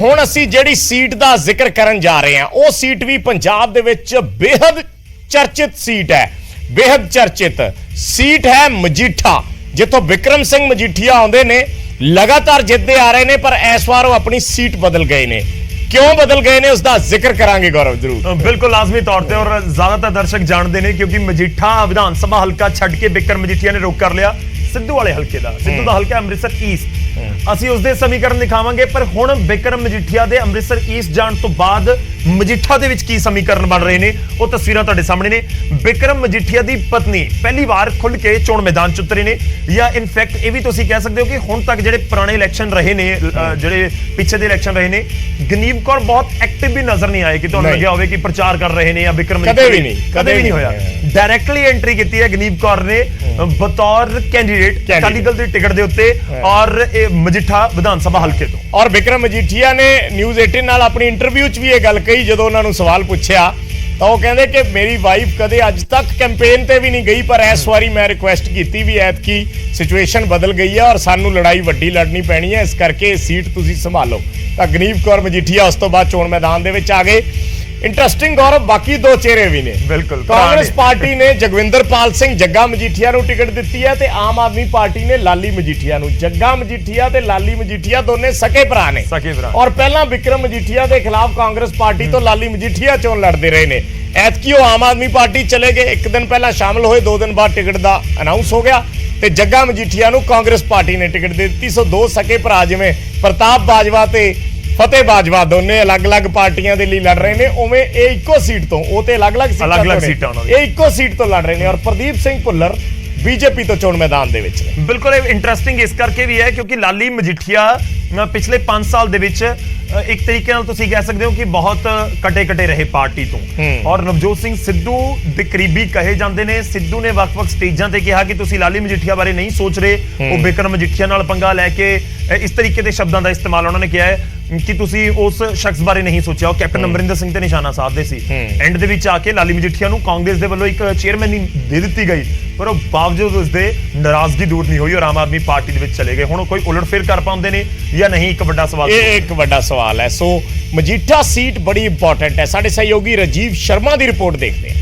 ਹੁਣ ਅਸੀਂ ਜਿਹੜੀ ਸੀਟ ਦਾ ਜ਼ਿਕਰ ਕਰਨ ਜਾ ਰਹੇ ਹਾਂ ਉਹ ਸੀਟ ਵੀ ਪੰਜਾਬ ਦੇ ਵਿੱਚ ਬੇहद ਚਰਚਿਤ ਸੀਟ ਹੈ। ਬੇहद ਚਰਚਿਤ ਸੀਟ ਹੈ ਮਜੀਠਾ, ਜਿੱਥੋਂ ਵਿਕਰਮ ਸਿੰਘ ਮਜੀਠੀਆ ਆਉਂਦੇ ਨੇ, ਲਗਾਤਾਰ ਜਿੱਤਦੇ ਆ ਰਹੇ ਨੇ, ਪਰ ਇਸ ਵਾਰ ਉਹ ਆਪਣੀ ਸੀਟ ਬਦਲ ਗਏ ਨੇ। क्यों बदल गए ने उसका जिक्र करांगे गौरव जरूर। बिल्कुल लाजमी तौर पर, और ज्यादातर दर्शक जानते हैं क्योंकि मजीठा विधानसभा हल्का छड़ के बिक्रम मजीठिया ने रुख कर लिया सिद्धू वाले हल्के का। सिद्धू का हल्का अमृतसर ईस्ट, ਅਸੀਂ ਉਸਦੇ ਸਮੀਕਰਨ ਦਿਖਾਵਾਂਗੇ। ਪਰ ਹੁਣ ਬਿਕਰਮ ਮਜੀਠੀਆ ਦੇ ਅੰਮ੍ਰਿਤਸਰ ਈਸਟ ਜਾਣ ਤੋਂ ਬਾਅਦ ਮਜੀਠਾ ਦੇ ਵਿੱਚ ਕੀ ਸਮੀਕਰਨ ਬਣ ਰਹੇ ਨੇ ਉਹ ਤਸਵੀਰਾਂ ਤੁਹਾਡੇ ਸਾਹਮਣੇ ਨੇ। ਬਿਕਰਮ ਮਜੀਠੀਆ ਦੀ ਪਤਨੀ ਪਹਿਲੀ ਵਾਰ ਖੁੱਲ ਕੇ ਚੋਣ ਮੈਦਾਨ ਚ ਉਤਰੇ ਨੇ, ਜਾਂ ਇਨਫੈਕਟ ਇਹ ਵੀ ਤੁਸੀਂ ਕਹਿ ਸਕਦੇ ਹੋ ਕਿ ਹੁਣ ਤੱਕ ਜਿਹੜੇ ਪੁਰਾਣੇ ਇਲੈਕਸ਼ਨ ਰਹੇ ਨੇ, ਜਿਹੜੇ ਪਿੱਛੇ ਦੇ ਇਲੈਕਸ਼ਨ ਰਹੇ ਨੇ, ਗਨੀਵ ਕੌਰ ਬਹੁਤ ਐਕਟਿਵ ਵੀ ਨਜ਼ਰ ਨਹੀਂ ਆਏ ਕਿ ਤੁਹਾਨੂੰ ਲੱਗਿਆ ਹੋਵੇ ਕਿ ਪ੍ਰਚਾਰ ਕਰ ਰਹੇ ਨੇ, ਜਾਂ ਬਿਕਰਮ ਕਦੇ ਵੀ ਨਹੀਂ ਹੋਇਆ। ਡਾਇਰੈਕਟਲੀ ਐਂਟਰੀ ਕੀਤੀ ਹੈ ਗਨੀਵ ਕੌਰ ਨੇ ਬਤੌਰ ਕੈਂਡੀਡੇਟ ਅਕਾਲੀ ਦਲ ਦੀ ਟਿਕਟ ਦੇ ਉੱਤੇ, ਔਰ ਮਜੀਠਾ ਵਿਧਾਨ ਸਭਾ ਹਲਕੇ ਤੋਂ। ਔਰ ਬਿਕਰਮ ਮਜੀਠੀਆ ਨੇ ਨਿਊਜ਼ 18 ਨਾਲ ਆਪਣੀ ਇੰਟਰਵਿਊ 'ਚ ਵੀ ਇਹ ਗੱਲ ਕਹੀ, ਜਦੋਂ ਉਹਨਾਂ ਨੂੰ ਸਵਾਲ ਪੁੱਛਿਆ ਤਾਂ ਉਹ ਕਹਿੰਦੇ ਕਿ ਮੇਰੀ ਵਾਈਫ ਕਦੇ ਅੱਜ ਤੱਕ ਕੈਂਪੇਨ ਤੇ ਵੀ ਨਹੀਂ ਗਈ, ਪਰ ਇਸ ਵਾਰੀ ਮੈਂ ਰਿਕੁਐਸਟ ਕੀਤੀ ਵੀ ਐਤਕੀ ਸਿਚੁਏਸ਼ਨ ਬਦਲ ਗਈ ਹੈ ਔਰ ਸਾਨੂੰ ਲੜਾਈ ਵੱਡੀ ਲੜਨੀ ਪੈਣੀ ਹੈ, ਇਸ ਕਰਕੇ ਸੀਟ ਤੁਸੀਂ ਸੰਭਾਲੋ। ਤਾਂ ਗਨੀਵ ਕੌਰ ਮਜੀਠੀਆ ਉਸ ਤੋਂ ਬਾਅਦ ਚੋਣ ਮੈਦਾਨ ਦੇ ਵਿੱਚ ਆ ਗਏ। इंटरेस्टिंग गौरव बाकी दो चेहरे भी ने। बिल्कुल कांग्रेस पार्टी ने जगविंदरपाल सिंह जग्गा मजीठिया नूं टिकट दित्ती है ते आम आदमी पार्टी ने लाली मजीठिया नूं। जग्गा मजीठिया ते लाली मजीठिया दोने सके भरा ने, और पहला बिक्रम मजीठिया के खिलाफ कांग्रेस पार्टी तो लाली मजीठिया चोन लड़ते रहे ने। ऐतकी वो आम आदमी पार्टी चले गए, एक दिन पहला शामिल होए, 2 दिन बाद टिकट का अनाउंस हो गया ते जग्गा मजीठिया नूं कांग्रेस पार्टी ने टिकट दे दित्ती। सो दो सके भरा जिवें प्रताप बाजवा ते फतेह बाजवा दोने अलग अलग पार्टियां दे लई लड़ रहे ने, उवें ए इक्को सीट तो ओ ते अलग अलग सीटां ए इक्को सीट तो लड़ रहे ने। और प्रदीप सिंह भुल्लर बीजेपी तो चोण मैदान दे विच ने। बिल्कुल इंटरेस्टिंग इस करके भी है क्योंकि लाली मजीठिया पिछले 5 साल दे विच एक तरीके नाल तुसीं कह सकते हो कि बहुत कटे रहे पार्टी तो, और नवजोत सिंह सिद्धू दे करीबी कहे जाते हैं। सिद्धू ने वक्-वक् स्टेजां ते कहा कि तुसीं लाली मजीठिया बारे नहीं सोच रहे, वो बिक्रम मजीठिया नाल पंगा लैके इस तरीके के शब्दों का इस्तेमाल उन्होंने किया है कि तुसीं उस शख्स बारे नहीं सोचा। वो कैप्टन अमरिंदर सिंह ते निशाना साधदे सी। एंड दे विच आके लाली मजीठिया नूं कांग्रेस दे वल्लों एक चेयरमैन दे दित्ती गई, पर वो बावजूद उसदे नाराजगी दूर नहीं हुई और आम आदमी पार्टी दे विच चले गए। हुण कोई उलट-फेर कर पाउंदे ने या नहीं, एक बड़ा सवाल। एक बड़ा सवाल है। सो मजीठा सीट बड़ी इंपॉर्टेंट है। साडे सहयोगी राजीव शर्मा की रिपोर्ट देखते हैं।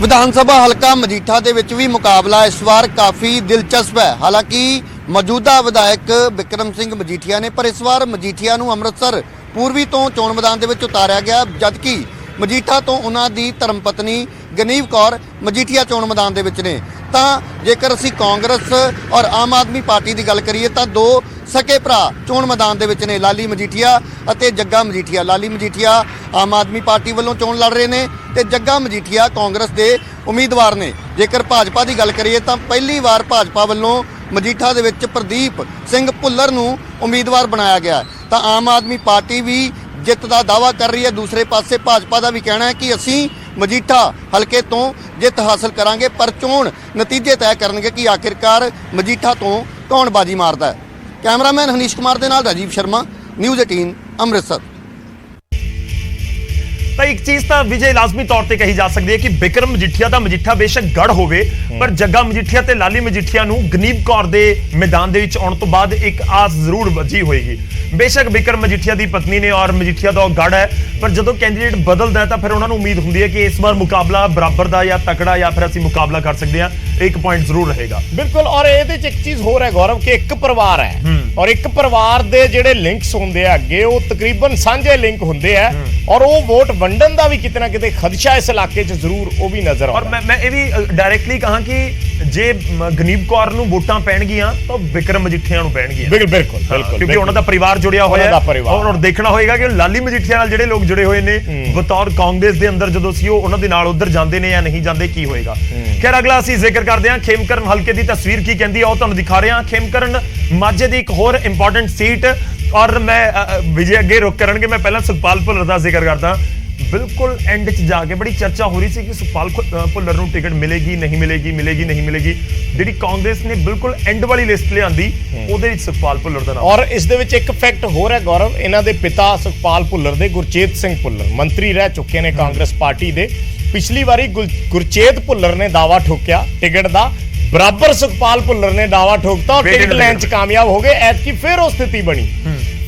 विधान सभा हल्का मजीठा दे विच भी मुकाबला इस बार काफ़ी दिलचस्प है। हालांकि मौजूदा विधायक बिक्रम सिंह मजीठिया ने, पर इस बार मजीठिया नूं अमृतसर पूर्वी तो चोण मैदान दे विच उतारिया गया, जबकि मजीठा तो उन्हां दी धर्म पत्नी गनीव कौर मजीठिया चोण मैदान दे विच ने। तां जेकर असीं कांग्रेस और आम आदमी पार्टी की गल करिए तां दो सके भरा चोण मैदान दे विच ने, लाली मजीठिया अते जग्गा मजीठिया। लाली मजीठिया आम आदमी पार्टी वालों चोण लड़ रहे ने ते जग्गा मजीठिया कांग्रेस के उम्मीदवार ने। जेकर भाजपा की गल करिए तां पहली बार भाजपा वालों मजीठा दे विच प्रदीप सिंह भुल्लर नूं उम्मीदवार बनाया गया। तां आम आदमी पार्टी भी जित का दावा कर रही है, दूसरे पासे भाजपा का भी कहना है कि असीं मजीठा हल्के तो जित हासिल करांगे, पर चोण नतीजे तय करनगे कि आखिरकार मजीठा तो कौन बाजी मारता है। कैमरामैन हनीश कुमार दे नाल राजीव शर्मा, न्यूज़ 18 अमृतसर। तो एक चीज तो विजय लाजमी तौर पर कही जा सकती है कि बिक्रम मजीठिया का मजीठा बेशक गढ़ होवे, पर जग्गा मजीठिया ते लाली मजीठिया नूं गनीव कौर दे मैदान दे विच आउण तो बाद एक आस जरूर वजी होएगी। बेशक बिक्रम मजीठिया की पत्नी ने और मजीठिया का गढ़ है, पर जो कैंडीडेट बदलता है तो फिर उन्होंने उम्मीद होंगी है कि इस बार मुकाबला बराबर का या तकड़ा या फिर असीं मुकाबला कर सकते हैं, एक पॉइंट जरूर रहेगा। बिल्कुल। और ये एक चीज होर है गौरव कि एक परिवार है और एक परिवार दे जिहड़े लिंक्स होंदे आ अगे वो तकरीबन साझे लिंक होंदे आ, और वो वोट वंडन दा भी कितना किते खदशा इस इलाके च जरूर वो भी नजर और मैं ये भी डायरेक्टली कहा कि जे गनीव कौर नूं वोटां पैणगियां तो बिक्रम मजीठिया नूं पैणगियां। बिल्कुल क्योंकि उन्हां दा परिवार जुड़िया होया है, और देखना होएगा कि लाली मजीठिया नाल जिहड़े लोग जुड़े हुए ने बतौर कांग्रेस दे अंदर जदों सी उन्हां दे नाल उधर जांदे ने या नहीं जांदे, की होएगा। खैर अगला असीं जिक्र करदे हां खेमकरण हल्के दी तस्वीर की कहंदी आ, तुहानूं दिखा रहे हां। खेमकरण माझे दी एक होर इंपॉर्टेंट सीट, और मैं विजय अगे रुक करनगे, मैं पहला सुखपाल भुल्लर दा जिक्र करदा। बिल्कुल एंड च जाके बड़ी चर्चा हो रही थी कि सुखपाल भुल्लर नूं टिकट मिलेगी नहीं मिलेगी, मिलेगी नहीं मिलेगी। जिहड़ी कांग्रेस ने बिल्कुल एंड वाली लिस्ट लिआंदी ਉਹਦੇ ਵਿੱਚ सुखपाल भुल्लर ਦਾ ਨਾਮ। और इस दे विच एक फैक्ट होर है गौरव, इन्हां दे पिता सुखपाल भुल्लर दे गुरचेत सिंह भुल्लर मंत्री रह चुके ने कांग्रेस पार्टी दे। पिछली बारी गुरचेत भुल्लर ने दावा ठोकिया टिकट का, बराबर सुखपाल भुल्लर ने दावा ठोकता और टिकट लैन च कामयाब हो गए। ऐतकी फिर वो स्थिति बनी,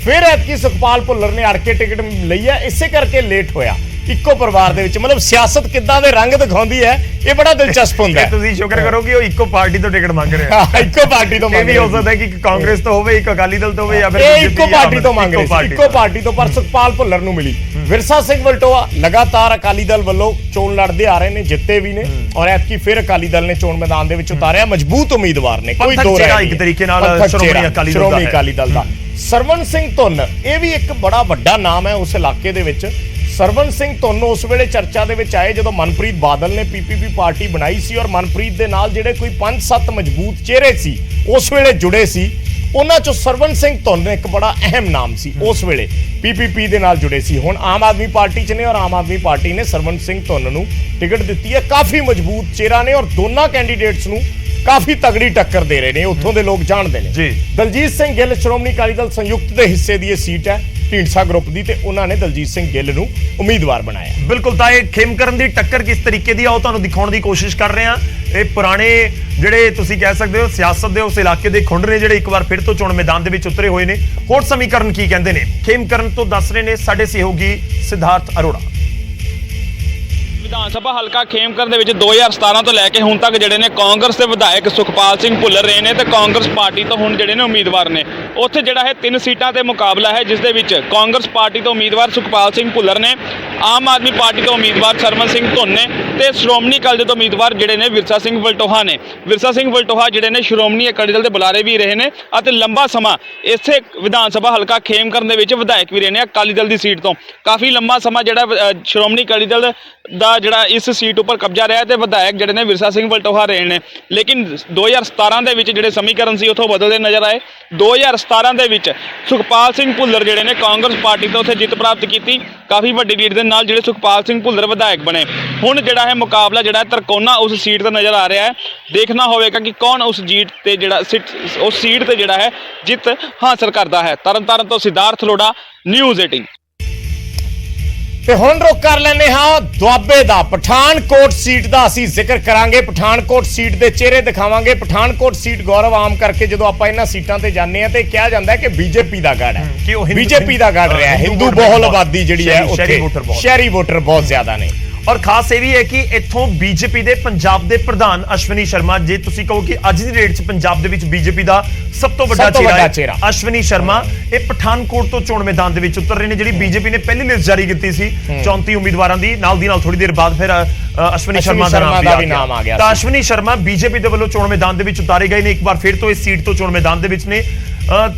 ਫਿਰ ਐਤਕੀ ਸੁਖਪਾਲ ਭੁੱਲਰ ਨੇ ਅੜ ਕੇ ਟਿਕਟ ਲਈ ਹੈ, ਇਸੇ ਕਰਕੇ ਲੇਟ ਹੋਇਆ। ਇੱਕੋ ਪਰਿਵਾਰ ਦੇ ਵਿੱਚ ਮਤਲਬ ਸਿਆਸਤ ਕਿੱਦਾਂ ਦੇ ਰੰਗ ਦਿਖਾਉਂਦੀ ਹੈ, ਇਹ ਬੜਾ ਦਿਲਚਸਪ ਹੁੰਦਾ ਹੈ। ਤੁਸੀਂ ਸ਼ੁਕਰ ਕਰੋ ਕਿ ਉਹ ਇੱਕੋ ਪਾਰਟੀ ਤੋਂ ਟਿਕਟ ਮੰਗ ਰਹੇ ਆ। ਇੱਕੋ ਪਾਰਟੀ ਤੋਂ ਮੰਗ ਰਹੇ ਹੋ ਸਕਦਾ ਕਿ ਕਾਂਗਰਸ ਤੋਂ ਹੋਵੇ, ਇੱਕ ਅਕਾਲੀ ਦਲ ਤੋਂ ਹੋਵੇ, ਜਾਂ ਫਿਰ ਇਹ ਇੱਕੋ ਪਾਰਟੀ ਤੋਂ ਮੰਗ ਰਹੇ ਸੀ, ਇੱਕੋ ਪਾਰਟੀ ਤੋਂ, ਪਰ ਸੁਖਪਾਲ ਭੁੱਲਰ ਨੂੰ ਮਿਲੀ। ਵਿਰਸਾ ਸਿੰਘ ਵਲਟੋਆ ਲਗਾਤਾਰ ਅਕਾਲੀ ਦਲ ਵੱਲੋਂ ਚੋਣ ਲੜਦੇ ਆ ਰਹੇ ਨੇ, ਜਿੱਤੇ ਵੀ ਨੇ, ਔਰ ਐਤਕੀ ਫਿਰ ਅਕਾਲੀ ਦਲ ਨੇ ਚੋਣ ਮੈਦਾਨ ਦੇ ਵਿੱਚ ਉਤਾਰਿਆ ਮਜ਼ਬੂਤ ਉਮੀਦਵਾਰ ਨੇ, ਕੋਈ ਦੋ ਰਾਏ ਇੱਕ ਤਰੀਕੇ ਨਾਲ ਸ਼੍ਰੋਮਣੀ ਅਕਾਲੀ ਦਲ ਦਾ। ਸਰਵਣ ਸਿੰਘ ਧੁੰਨ ਇਹ ਵੀ ਇੱਕ ਬੜਾ ਵੱਡਾ ਨਾਮ ਹੈ ਉਸ ਇਲਾਕੇ ਦੇ ਵਿੱਚ। ਸਰਵਣ ਸਿੰਘ ਧੁੰਨ ਉਸ ਵੇਲੇ ਚਰਚਾ ਦੇ ਵਿੱਚ ਆਏ ਜਦੋਂ ਮਨਪ੍ਰੀਤ ਬਾਦਲ ਨੇ ਪੀਪੀਪੀ ਪਾਰਟੀ ਬਣਾਈ ਸੀ, ਔਰ ਮਨਪ੍ਰੀਤ ਦੇ ਨਾਲ ਜਿਹੜੇ ਕੋਈ 5-7 ਮਜ਼ਬੂਤ ਚਿਹਰੇ ਸੀ ਉਸ ਵੇਲੇ ਜੁੜੇ ਸੀ, ਉਹਨਾਂ ਚੋਂ ਸਰਵਣ ਸਿੰਘ ਧੁੰਨ ਇੱਕ ਬੜਾ ਅਹਿਮ ਨਾਮ ਸੀ ਉਸ ਵੇਲੇ, ਪੀਪੀਪੀ ਦੇ ਨਾਲ ਜੁੜੇ ਸੀ। ਹੁਣ ਆਮ ਆਦਮੀ ਪਾਰਟੀ 'ਚ ਨੇ, ਔਰ ਆਮ ਆਦਮੀ ਪਾਰਟੀ ਨੇ ਸਰਵਣ ਸਿੰਘ ਧੁੰਨ ਨੂੰ ਟਿਕਟ ਦਿੱਤੀ ਹੈ। ਕਾਫੀ ਮਜ਼ਬੂਤ ਚਿਹਰਾ ਨੇ, ਔਰ ਦੋਨਾਂ ਕੈਂਡੀਡੇਟਸ ਨੂੰ ਕਾਫੀ ਤਗੜੀ ਟੱਕਰ ਦੇ ਰਹੇ ਨੇ, ਉੱਥੋਂ ਦੇ ਲੋਕ ਜਾਣਦੇ ਨੇ ਜੀ। ਦਲਜੀਤ ਸਿੰਘ ਗਿੱਲ ਸ਼੍ਰੋਮਣੀ ਅਕਾਲੀ ਦਲ ਸੰਯੁਕਤ ਦੇ ਹਿੱਸੇ ਦੀ ਇਹ ਸੀਟ ਹੈ ਢੀਂਡਸਾ ਗਰੁੱਪ ਦੀ, ਤੇ ਉਹਨਾਂ ਨੇ ਦਲਜੀਤ ਸਿੰਘ ਗਿੱਲ ਨੂੰ ਉਮੀਦਵਾਰ ਬਣਾਇਆ। ਬਿਲਕੁਲ, ਤਾਂ ਇਹ ਖੇਮਕਰਨ ਦੀ ਟੱਕਰ ਕਿਸ ਤਰੀਕੇ ਦੀ ਆ ਉਹ ਤੁਹਾਨੂੰ ਦਿਖਾਉਣ ਦੀ ਕੋਸ਼ਿਸ਼ ਕਰ ਰਹੇ ਹਾਂ। ਇਹ ਪੁਰਾਣੇ ਜਿਹੜੇ ਤੁਸੀਂ ਕਹਿ ਸਕਦੇ ਹੋ ਸਿਆਸਤ ਦੇ ਉਸ ਇਲਾਕੇ ਦੇ ਖੁੰਡ ਨੇ, ਜਿਹੜੇ ਇੱਕ ਵਾਰ ਫਿਰ ਤੋਂ ਚੋਣ ਮੈਦਾਨ ਦੇ ਵਿੱਚ ਉਤਰੇ ਹੋਏ ਨੇ। ਹੋਰ ਸਮੀਕਰਨ ਕੀ ਕਹਿੰਦੇ ਨੇ ਖੇਮਕਰਨ ਤੋਂ ਦੱਸ ਰਹੇ ਨੇ ਸਾਡੇ ਸਹਿਯੋਗੀ ਸਿਧਾਰਥ ਅਰੋੜਾ। ਵਿਧਾਨ ਸਭਾ ਹਲਕਾ ਖੇਮਕਰਨ ਦੇ ਵਿੱਚ 2017 ਤੋਂ ਲੈ ਕੇ ਹੁਣ ਤੱਕ ਜਿਹੜੇ ਨੇ ਕਾਂਗਰਸ ਦੇ ਵਿਧਾਇਕ ਸੁਖਪਾਲ ਸਿੰਘ ਭੁੱਲਰ ਰਹੇ ਨੇ, ਤੇ ਕਾਂਗਰਸ ਪਾਰਟੀ ਤੋਂ ਹੁਣ ਜਿਹੜੇ ਨੇ ਉਮੀਦਵਾਰ ਨੇ। ਉੱਥੇ ਜਿਹੜਾ ਹੈ 3 ਸੀਟਾਂ ਤੇ ਮੁਕਾਬਲਾ ਹੈ, ਜਿਸ ਦੇ ਵਿੱਚ ਕਾਂਗਰਸ ਪਾਰਟੀ ਤੋਂ ਉਮੀਦਵਾਰ ਸੁਖਪਾਲ ਸਿੰਘ ਭੁੱਲਰ ਨੇ, ਆਮ ਆਦਮੀ ਪਾਰਟੀ ਤੋਂ ਉਮੀਦਵਾਰ ਸਰਵਣ ਸਿੰਘ ਧੁੰਨ ਨੇ, ਤੇ ਸ਼੍ਰੋਮਣੀ ਅਕਾਲੀ ਦਲ ਤੋਂ ਉਮੀਦਵਾਰ ਜਿਹੜੇ ਨੇ ਵਿਰਸਾ ਸਿੰਘ ਵਲਟੋਹਾ ਨੇ। ਵਿਰਸਾ ਸਿੰਘ ਵਲਟੋਹਾ ਜਿਹੜੇ ਨੇ ਸ਼੍ਰੋਮਣੀ ਅਕਾਲੀ ਦਲ ਦੇ ਬੁਲਾਰੇ ਵੀ ਰਹੇ ਨੇ, ਅਤੇ ਲੰਬਾ ਸਮਾਂ ਇਸੇ ਵਿਧਾਨ ਸਭਾ ਹਲਕਾ ਖੇਮਕਰਨ ਦੇ ਵਿੱਚ ਵਿਧਾਇਕ ਵੀ ਰਹੇ ਨੇ ਅਕਾਲੀ ਦਲ ਦੀ ਸੀਟ ਤੋਂ। ਕਾਫੀ ਲੰਬਾ ਸਮਾਂ ਜਿਹੜਾ ਸ਼੍ਰੋਮਣੀ ਅਕਾਲੀ ਦਲ ਦਾ ਜਿਹੜਾ ਇਸ ਸੀਟ ਉੱਪਰ ਕਬਜ਼ਾ ਰਿਹਾ, ਤੇ ਵਿਧਾਇਕ ਜਿਹੜੇ ਨੇ ਵਿਰਸਾ ਸਿੰਘ ਵਲਟੋਹਾ ਰਹੇ ਨੇ। ਲੇਕਿਨ 2017 ਦੇ ਵਿੱਚ ਜਿਹੜੇ ਸਮੀਕਰਨ ਸੀ ਉੱਥੋਂ ਬਦਲਦੇ ਨਜ਼ਰ ਆਏ। 2017 ਦੇ ਵਿੱਚ ਸੁਖਪਾਲ ਸਿੰਘ ਭੁੱਲਰ ਜਿਹੜੇ ਨੇ ਕਾਂਗਰਸ ਪਾਰਟੀ ਤੋਂ ਉੱਥੇ ਜਿੱਤ ਪ੍ਰਾਪਤ ਕੀਤੀ, ਕਾਫੀ ਵੱਡੀ ਲੀਡ ਦੇ ਨਾਲ ਜਿਹੜੇ ਸੁਖਪਾਲ ਸਿੰਘ ਭੁੱਲਰ ਵਿਧਾਇਕ ਬਣੇ। ਹੁਣ ਜਿਹੜਾ ਹੈ ਮੁਕਾਬਲਾ ਜਿਹੜਾ ਤਰਕੋਨਾ ਉਸ ਸੀਟ ਤੇ ਨਜ਼ਰ ਆ ਰਿਹਾ ਹੈ। ਦੇਖਣਾ ਹੋਵੇਗਾ ਕਿ ਕੌਣ ਉਸ ਸੀਟ ਤੇ ਜਿਹੜਾ ਹੈ ਜਿੱਤ ਹਾਸਲ ਕਰਦਾ ਹੈ। ਤਰਨਤਾਰਨ ਤੋਂ ਸਿਧਾਰਥ ਅਰੋੜਾ, ਨਿਊਜ਼ 18। ਤੇ ਹੁਣ ਰੁਕ ਕਰ ਲੈਨੇ ਹਾਂ ਦੁਆਬੇ ਦਾ। ਪਠਾਨਕੋਟ ਸੀਟ ਦਾ ਅਸੀਂ ਜ਼ਿਕਰ ਕਰਾਂਗੇ, ਪਠਾਨਕੋਟ ਸੀਟ ਦੇ ਚਿਹਰੇ ਦਿਖਾਵਾਂਗੇ। ਪਠਾਨਕੋਟ ਸੀਟ ਗੌਰਵ ਆਮ ਕਰਕੇ ਜਦੋਂ ਆਪਾਂ ਇਹਨਾਂ ਸੀਟਾਂ ਤੇ ਜਾਂਦੇ ਆ ਤੇ ਕਿਹਾ ਜਾਂਦਾ ਹੈ ਕਿ ਬੀਜੇਪੀ ਦਾ ਗੜ ਹੈ, ਬੀਜੇਪੀ ਦਾ ਗੜ ਰਿਹਾ। ਹਿੰਦੂ ਬਹੁਲ ਆਬਾਦੀ ਜਿਹੜੀ ਹੈ ਉੱਥੇ ਸ਼ਹਿਰੀ ਵੋਟਰ ਬਹੁਤ ਜ਼ਿਆਦਾ ਨੇ। ਔਰ ਖਾਸ ਇਹ ਵੀ ਹੈ ਕਿ ਇੱਥੋਂ ਬੀਜੇਪੀ ਦੇ ਪੰਜਾਬ ਦੇ ਪ੍ਰਧਾਨ ਅਸ਼ਵਨੀ ਸ਼ਰਮਾ, ਜੇ ਤੁਸੀਂ ਕਹੋ ਕਿ ਅੱਜ ਦੀ ਡੇਟ 'ਚ ਪੰਜਾਬ ਦੇ ਵਿੱਚ ਬੀਜੇਪੀ ਦਾ ਸਭ ਤੋਂ ਵੱਡਾ ਚਿਹਰਾ ਅਸ਼ਵਨੀ ਸ਼ਰਮਾ, ਇਹ ਪਠਾਨਕੋਟ ਤੋਂ ਚੋਣ ਮੈਦਾਨ ਦੇ ਵਿੱਚ ਉਤਰ ਰਹੇ ਨੇ। ਜਿਹੜੀ ਬੀਜੇਪੀ ਨੇ ਪਹਿਲੀ ਲਿਸਟ ਜਾਰੀ ਕੀਤੀ ਸੀ 34 ਉਮੀਦਵਾਰਾਂ ਦੀ, ਨਾਲ ਦੀ ਨਾਲ ਥੋੜੀ ਦੇਰ ਬਾਅਦ ਫਿਰ ਅਸ਼ਵਨੀ ਸ਼ਰਮਾ ਦਾ ਵੀ ਨਾਮ ਆ ਗਿਆ। ਤਾਂ ਅਸ਼ਵਨੀ ਸ਼ਰਮਾ ਬੀਜੇਪੀ ਦੇ ਵੱਲੋਂ ਚੋਣ ਮੈਦਾਨ ਦੇ ਵਿੱਚ ਉਤਾਰੇ ਗਏ ਨੇ, ਇੱਕ ਵਾਰ ਫਿਰ ਤੋਂ ਇਸ ਸੀਟ ਤੋਂ ਚੋਣ ਮੈਦਾਨ ਦੇ ਵਿੱਚ ਨੇ।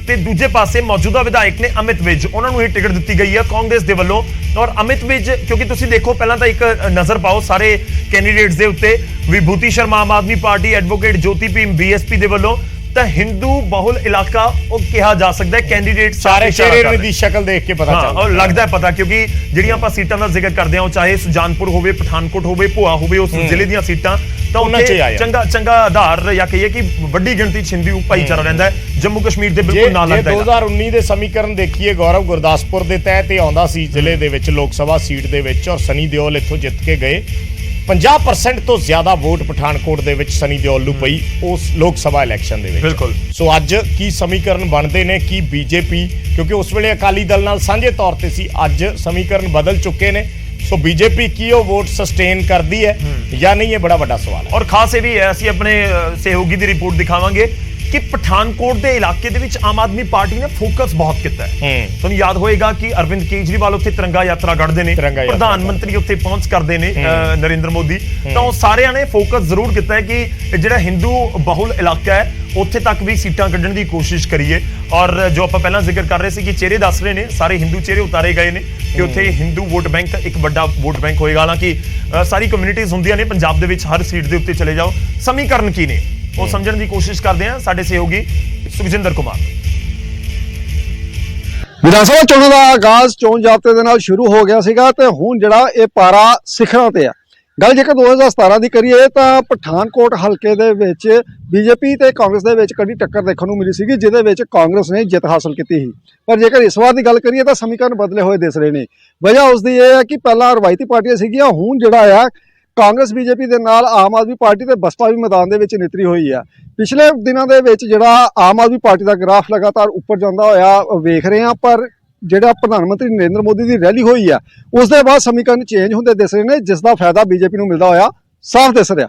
ਤੇ ਦੂਜੇ ਪਾਸੇ ਮੌਜੂਦਾ ਵਿਧਾਇਕ ਨੇ ਅਮਿਤ ਵਿਜ, ਉਹਨਾਂ ਨੂੰ ਇਹ ਟਿਕਟ ਦਿੱਤੀ ਗਈ ਹੈ ਕਾਂਗਰਸ ਦੇ ਵੱਲੋਂ। ਔਰ ਅਮਿਤ ਵਿਜ, ਕਿਉਂਕਿ ਤੁਸੀਂ ਦੇਖੋ ਪਹਿਲਾਂ ਤਾਂ ਇੱਕ ਨਜ਼ਰ ਪਾਓ ਸਾਰੇ ਕੈਂਡੀਡੇਟਸ ਦੇ ਉੱਤੇ। ਵਿਭੂਤੀ ਸ਼ਰਮਾ ਆਮ ਆਦਮੀ ਪਾਰਟੀ, ਐਡਵੋਕੇਟ ਜੋਤੀ ਭੀਮ ਬੀਐਸਪੀ ਦੇ ਵੱਲੋਂ। ਤਾਂ ਹਿੰਦੂ ਬਹੁਲ ਇਲਾਕਾ ਉਹ ਕਿਹਾ ਜਾ ਸਕਦਾ ਹੈ। ਕੈਂਡੀਡੇਟ ਸਾਰੇ ਚਿਹਰੇ ਦੀ ਸ਼ਕਲ ਦੇਖ ਕੇ ਪਤਾ ਚੱਲਦਾ, ਲੱਗਦਾ ਹੈ ਪਤਾ, ਕਿਉਂਕਿ ਜਿਹੜੀਆਂ ਆਪਾਂ ਸੀਟਾਂ ਦਾ ਜ਼ਿਕਰ ਕਰਦੇ ਹਾਂ, ਚਾਹੇ ਸੁਜਾਨਪੁਰ ਹੋਵੇ, ਪਠਾਨਕੋਟ ਹੋਵੇ, ਭੋਆ ਹੋਵੇ, ਉਸ ਜ਼ਿਲ੍ਹੇ ਦੀਆਂ ਸੀਟਾਂ, ਤਾਂ ਉੱਥੇ ਚੰਗਾ ਆਧਾਰ ਜਾਂ ਕਹੀਏ ਕਿ ਵੱਡੀ ਗਿਣਤੀ 'ਚ ਹਿੰਦੂ ਭਾਈਚਾਰਾ ਰਹਿੰਦਾ ਹੈ। ਜੰਮੂ ਕਸ਼ਮੀਰ ਦੇ ਬਿਲਕੁਲ ਨਾਲ ਲੱਗਦਾ ਹੈ। 2019 ਦੇ ਸਮੀਕਰਨ ਦੇਖੀਏ ਗੌਰਵ, ਗੁਰਦਾਸਪੁਰ ਦੇ ਤਹਿ ਤੇ ਆਉਂਦਾ ਸੀ ਜ਼ਿਲ੍ਹੇ ਦੇ ਵਿੱਚ ਲੋਕ ਸਭਾ ਸੀਟ ਦੇ ਵਿੱਚ, ਔਰ ਸਨੀ ਦਿਓਲ ਇੱਥੋਂ ਜਿੱਤ ਕੇ ਗਏ। 50% ਤੋਂ ਜ਼ਿਆਦਾ ਵੋਟ ਪਠਾਨਕੋਟ ਦੇ ਵਿੱਚ ਸਨੀ ਦਿਓਲ ਨੂੰ ਪਈ ਉਸ ਲੋਕ ਸਭਾ ਇਲੈਕਸ਼ਨ ਦੇ ਵਿੱਚ। ਬਿਲਕੁਲ। ਸੋ ਅੱਜ ਕੀ ਸਮੀਕਰਨ ਬਣਦੇ ਨੇ, ਕੀ ਬੀਜੇਪੀ, ਕਿਉਂਕਿ ਉਸ ਵੇਲੇ ਅਕਾਲੀ ਦਲ ਨਾਲ ਸਾਂਝੇ ਤੌਰ ਤੇ ਸੀ, ਅੱਜ ਸਮੀਕਰਨ ਬਦਲ ਚੁੱਕੇ ਨੇ। ਸੋ ਬੀਜੇਪੀ ਕੀ ਉਹ ਵੋਟ ਸਸਟੇਨ ਕਰਦੀ ਹੈ ਜਾਂ ਨਹੀਂ, ਇਹ ਬੜਾ ਵੱਡਾ ਸਵਾਲ ਹੈ। ਔਰ ਖਾਸ ਇਹ ਵੀ ਹੈ, ਅਸੀਂ ਆਪਣੇ ਸਹਿਯੋਗੀ ਦੀ ਰਿਪੋਰਟ ਦਿਖਾਵਾਂਗੇ ਕਿ ਪਠਾਨਕੋਟ ਦੇ ਇਲਾਕੇ ਦੇ ਵਿੱਚ ਆਮ ਆਦਮੀ ਪਾਰਟੀ ਨੇ ਫੋਕਸ ਬਹੁਤ ਕੀਤਾ ਹੈ। ਤੁਹਾਨੂੰ ਯਾਦ ਹੋਏਗਾ ਕਿ ਅਰਵਿੰਦ ਕੇਜਰੀਵਾਲ ਉੱਥੇ ਤਿਰੰਗਾ ਯਾਤਰਾ ਕੱਢਦੇ ਨੇ, ਪ੍ਰਧਾਨ ਮੰਤਰੀ ਉੱਥੇ ਪਹੁੰਚ ਕਰਦੇ ਨੇ ਨਰਿੰਦਰ ਮੋਦੀ। ਤਾਂ ਉਹ ਸਾਰਿਆਂ ਨੇ ਫੋਕਸ ਜ਼ਰੂਰ ਕੀਤਾ ਹੈ ਕਿ ਜਿਹੜਾ ਹਿੰਦੂ ਬਹੁਲ ਇਲਾਕਾ ਹੈ ਉੱਥੇ ਤੱਕ ਵੀ ਸੀਟਾਂ ਕੱਢਣ ਦੀ ਕੋਸ਼ਿਸ਼ ਕਰੀਏ। ਔਰ ਜੋ ਆਪਾਂ ਪਹਿਲਾਂ ਜ਼ਿਕਰ ਕਰ ਰਹੇ ਸੀ ਕਿ ਚਿਹਰੇ ਦੱਸ ਰਹੇ ਨੇ, ਸਾਰੇ ਹਿੰਦੂ ਚਿਹਰੇ ਉਤਾਰੇ ਗਏ ਨੇ ਕਿ ਉੱਥੇ ਹਿੰਦੂ ਵੋਟ ਬੈਂਕ ਇੱਕ ਵੱਡਾ ਵੋਟ ਬੈਂਕ ਹੋਏਗਾ। ਹਾਲਾਂਕਿ ਸਾਰੀ ਕਮਿਊਨਿਟੀਆਂ ਹੁੰਦੀਆਂ ਨੇ ਪੰਜਾਬ ਦੇ ਵਿੱਚ, ਹਰ ਸੀਟ ਦੇ ਉੱਤੇ ਚਲੇ ਜਾਓ। ਸਮੀਕਰਨ ਕੀ ਨੇ ਉਹ ਸਮਝਣ ਦੀ ਕੋਸ਼ਿਸ਼ ਕਰਦੇ ਹਾਂ ਸਾਡੇ ਸਹਿਯੋਗੀ ਸੁਖਜਿੰਦਰ ਕੁਮਾਰ। ਵਿਧਾਨ ਸਭਾ ਚੋਣਾਂ ਦਾ ਆਗਾਜ਼ ਚੋਣ ਜ਼ਾਬਤੇ ਦੇ ਨਾਲ ਸ਼ੁਰੂ ਹੋ ਗਿਆ ਸੀਗਾ, ਤੇ ਹੁਣ ਜਿਹੜਾ ਇਹ ਪਾਰਾ ਸਿਖਰਾਂ ਤੇ ਆ। ਗੱਲ ਜੇਕਰ 2017 ਦੀ ਕਰੀਏ ਤਾਂ ਪਠਾਨਕੋਟ ਹਲਕੇ ਦੇ ਵਿੱਚ ਬੀਜੇਪੀ ਤੇ ਕਾਂਗਰਸ ਦੇ ਵਿੱਚ ਕੜੀ ਟੱਕਰ ਦੇਖਣ ਨੂੰ ਮਿਲੀ ਸੀਗੀ, ਜਿਹਦੇ ਵਿੱਚ ਕਾਂਗਰਸ ਨੇ ਜਿੱਤ ਹਾਸਲ ਕੀਤੀ ਸੀ। ਪਰ ਜੇਕਰ ਇਸ ਵਾਰ ਦੀ ਗੱਲ ਕਰੀਏ ਤਾਂ ਸਮੀਕਰਨ ਬਦਲੇ ਹੋਏ ਦਿਸ ਰਹੇ ਨੇ। ਵਜ੍ਹਾ ਉਸ ਦੀ ਇਹ ਹੈ ਕਿ ਪਹਿਲਾਂ ਰਵਾਇਤੀ ਪਾਰਟੀਆਂ ਸੀਗੀਆਂ, ਹੁਣ ਜਿਹੜਾ ਆ ਕਾਂਗਰਸ ਬੀਜੇਪੀ ਦੇ ਨਾਲ ਆਮ ਆਦਮੀ ਪਾਰਟੀ ਤੇ ਬਸਪਾ ਵੀ ਮੈਦਾਨ ਦੇ ਵਿੱਚ ਨਿਤਰੀ ਹੋਈ ਹੈ। ਪਿਛਲੇ ਦਿਨਾਂ ਦੇ ਵਿੱਚ ਜਿਹੜਾ ਆਮ ਆਦਮੀ ਪਾਰਟੀ ਦਾ ਗ੍ਰਾਫ ਲਗਾਤਾਰ ਉੱਪਰ ਜਾਂਦਾ ਹੋਇਆ ਵੇਖ ਰਹੇ ਹਾਂ, ਪਰ ਜਿਹੜਾ ਪ੍ਰਧਾਨ ਮੰਤਰੀ ਨਰਿੰਦਰ ਮੋਦੀ ਦੀ ਰੈਲੀ ਹੋਈ ਆ ਉਸ ਦੇ ਬਾਅਦ ਸਮੀਕਰਨ ਚੇਂਜ ਹੁੰਦੇ ਦਿਸ ਰਹੇ ਨੇ, ਜਿਸ ਦਾ ਫਾਇਦਾ ਬੀਜੇਪੀ ਨੂੰ ਮਿਲਦਾ ਹੋਇਆ ਸਾਫ਼ ਦਿਸ ਰਿਹਾ।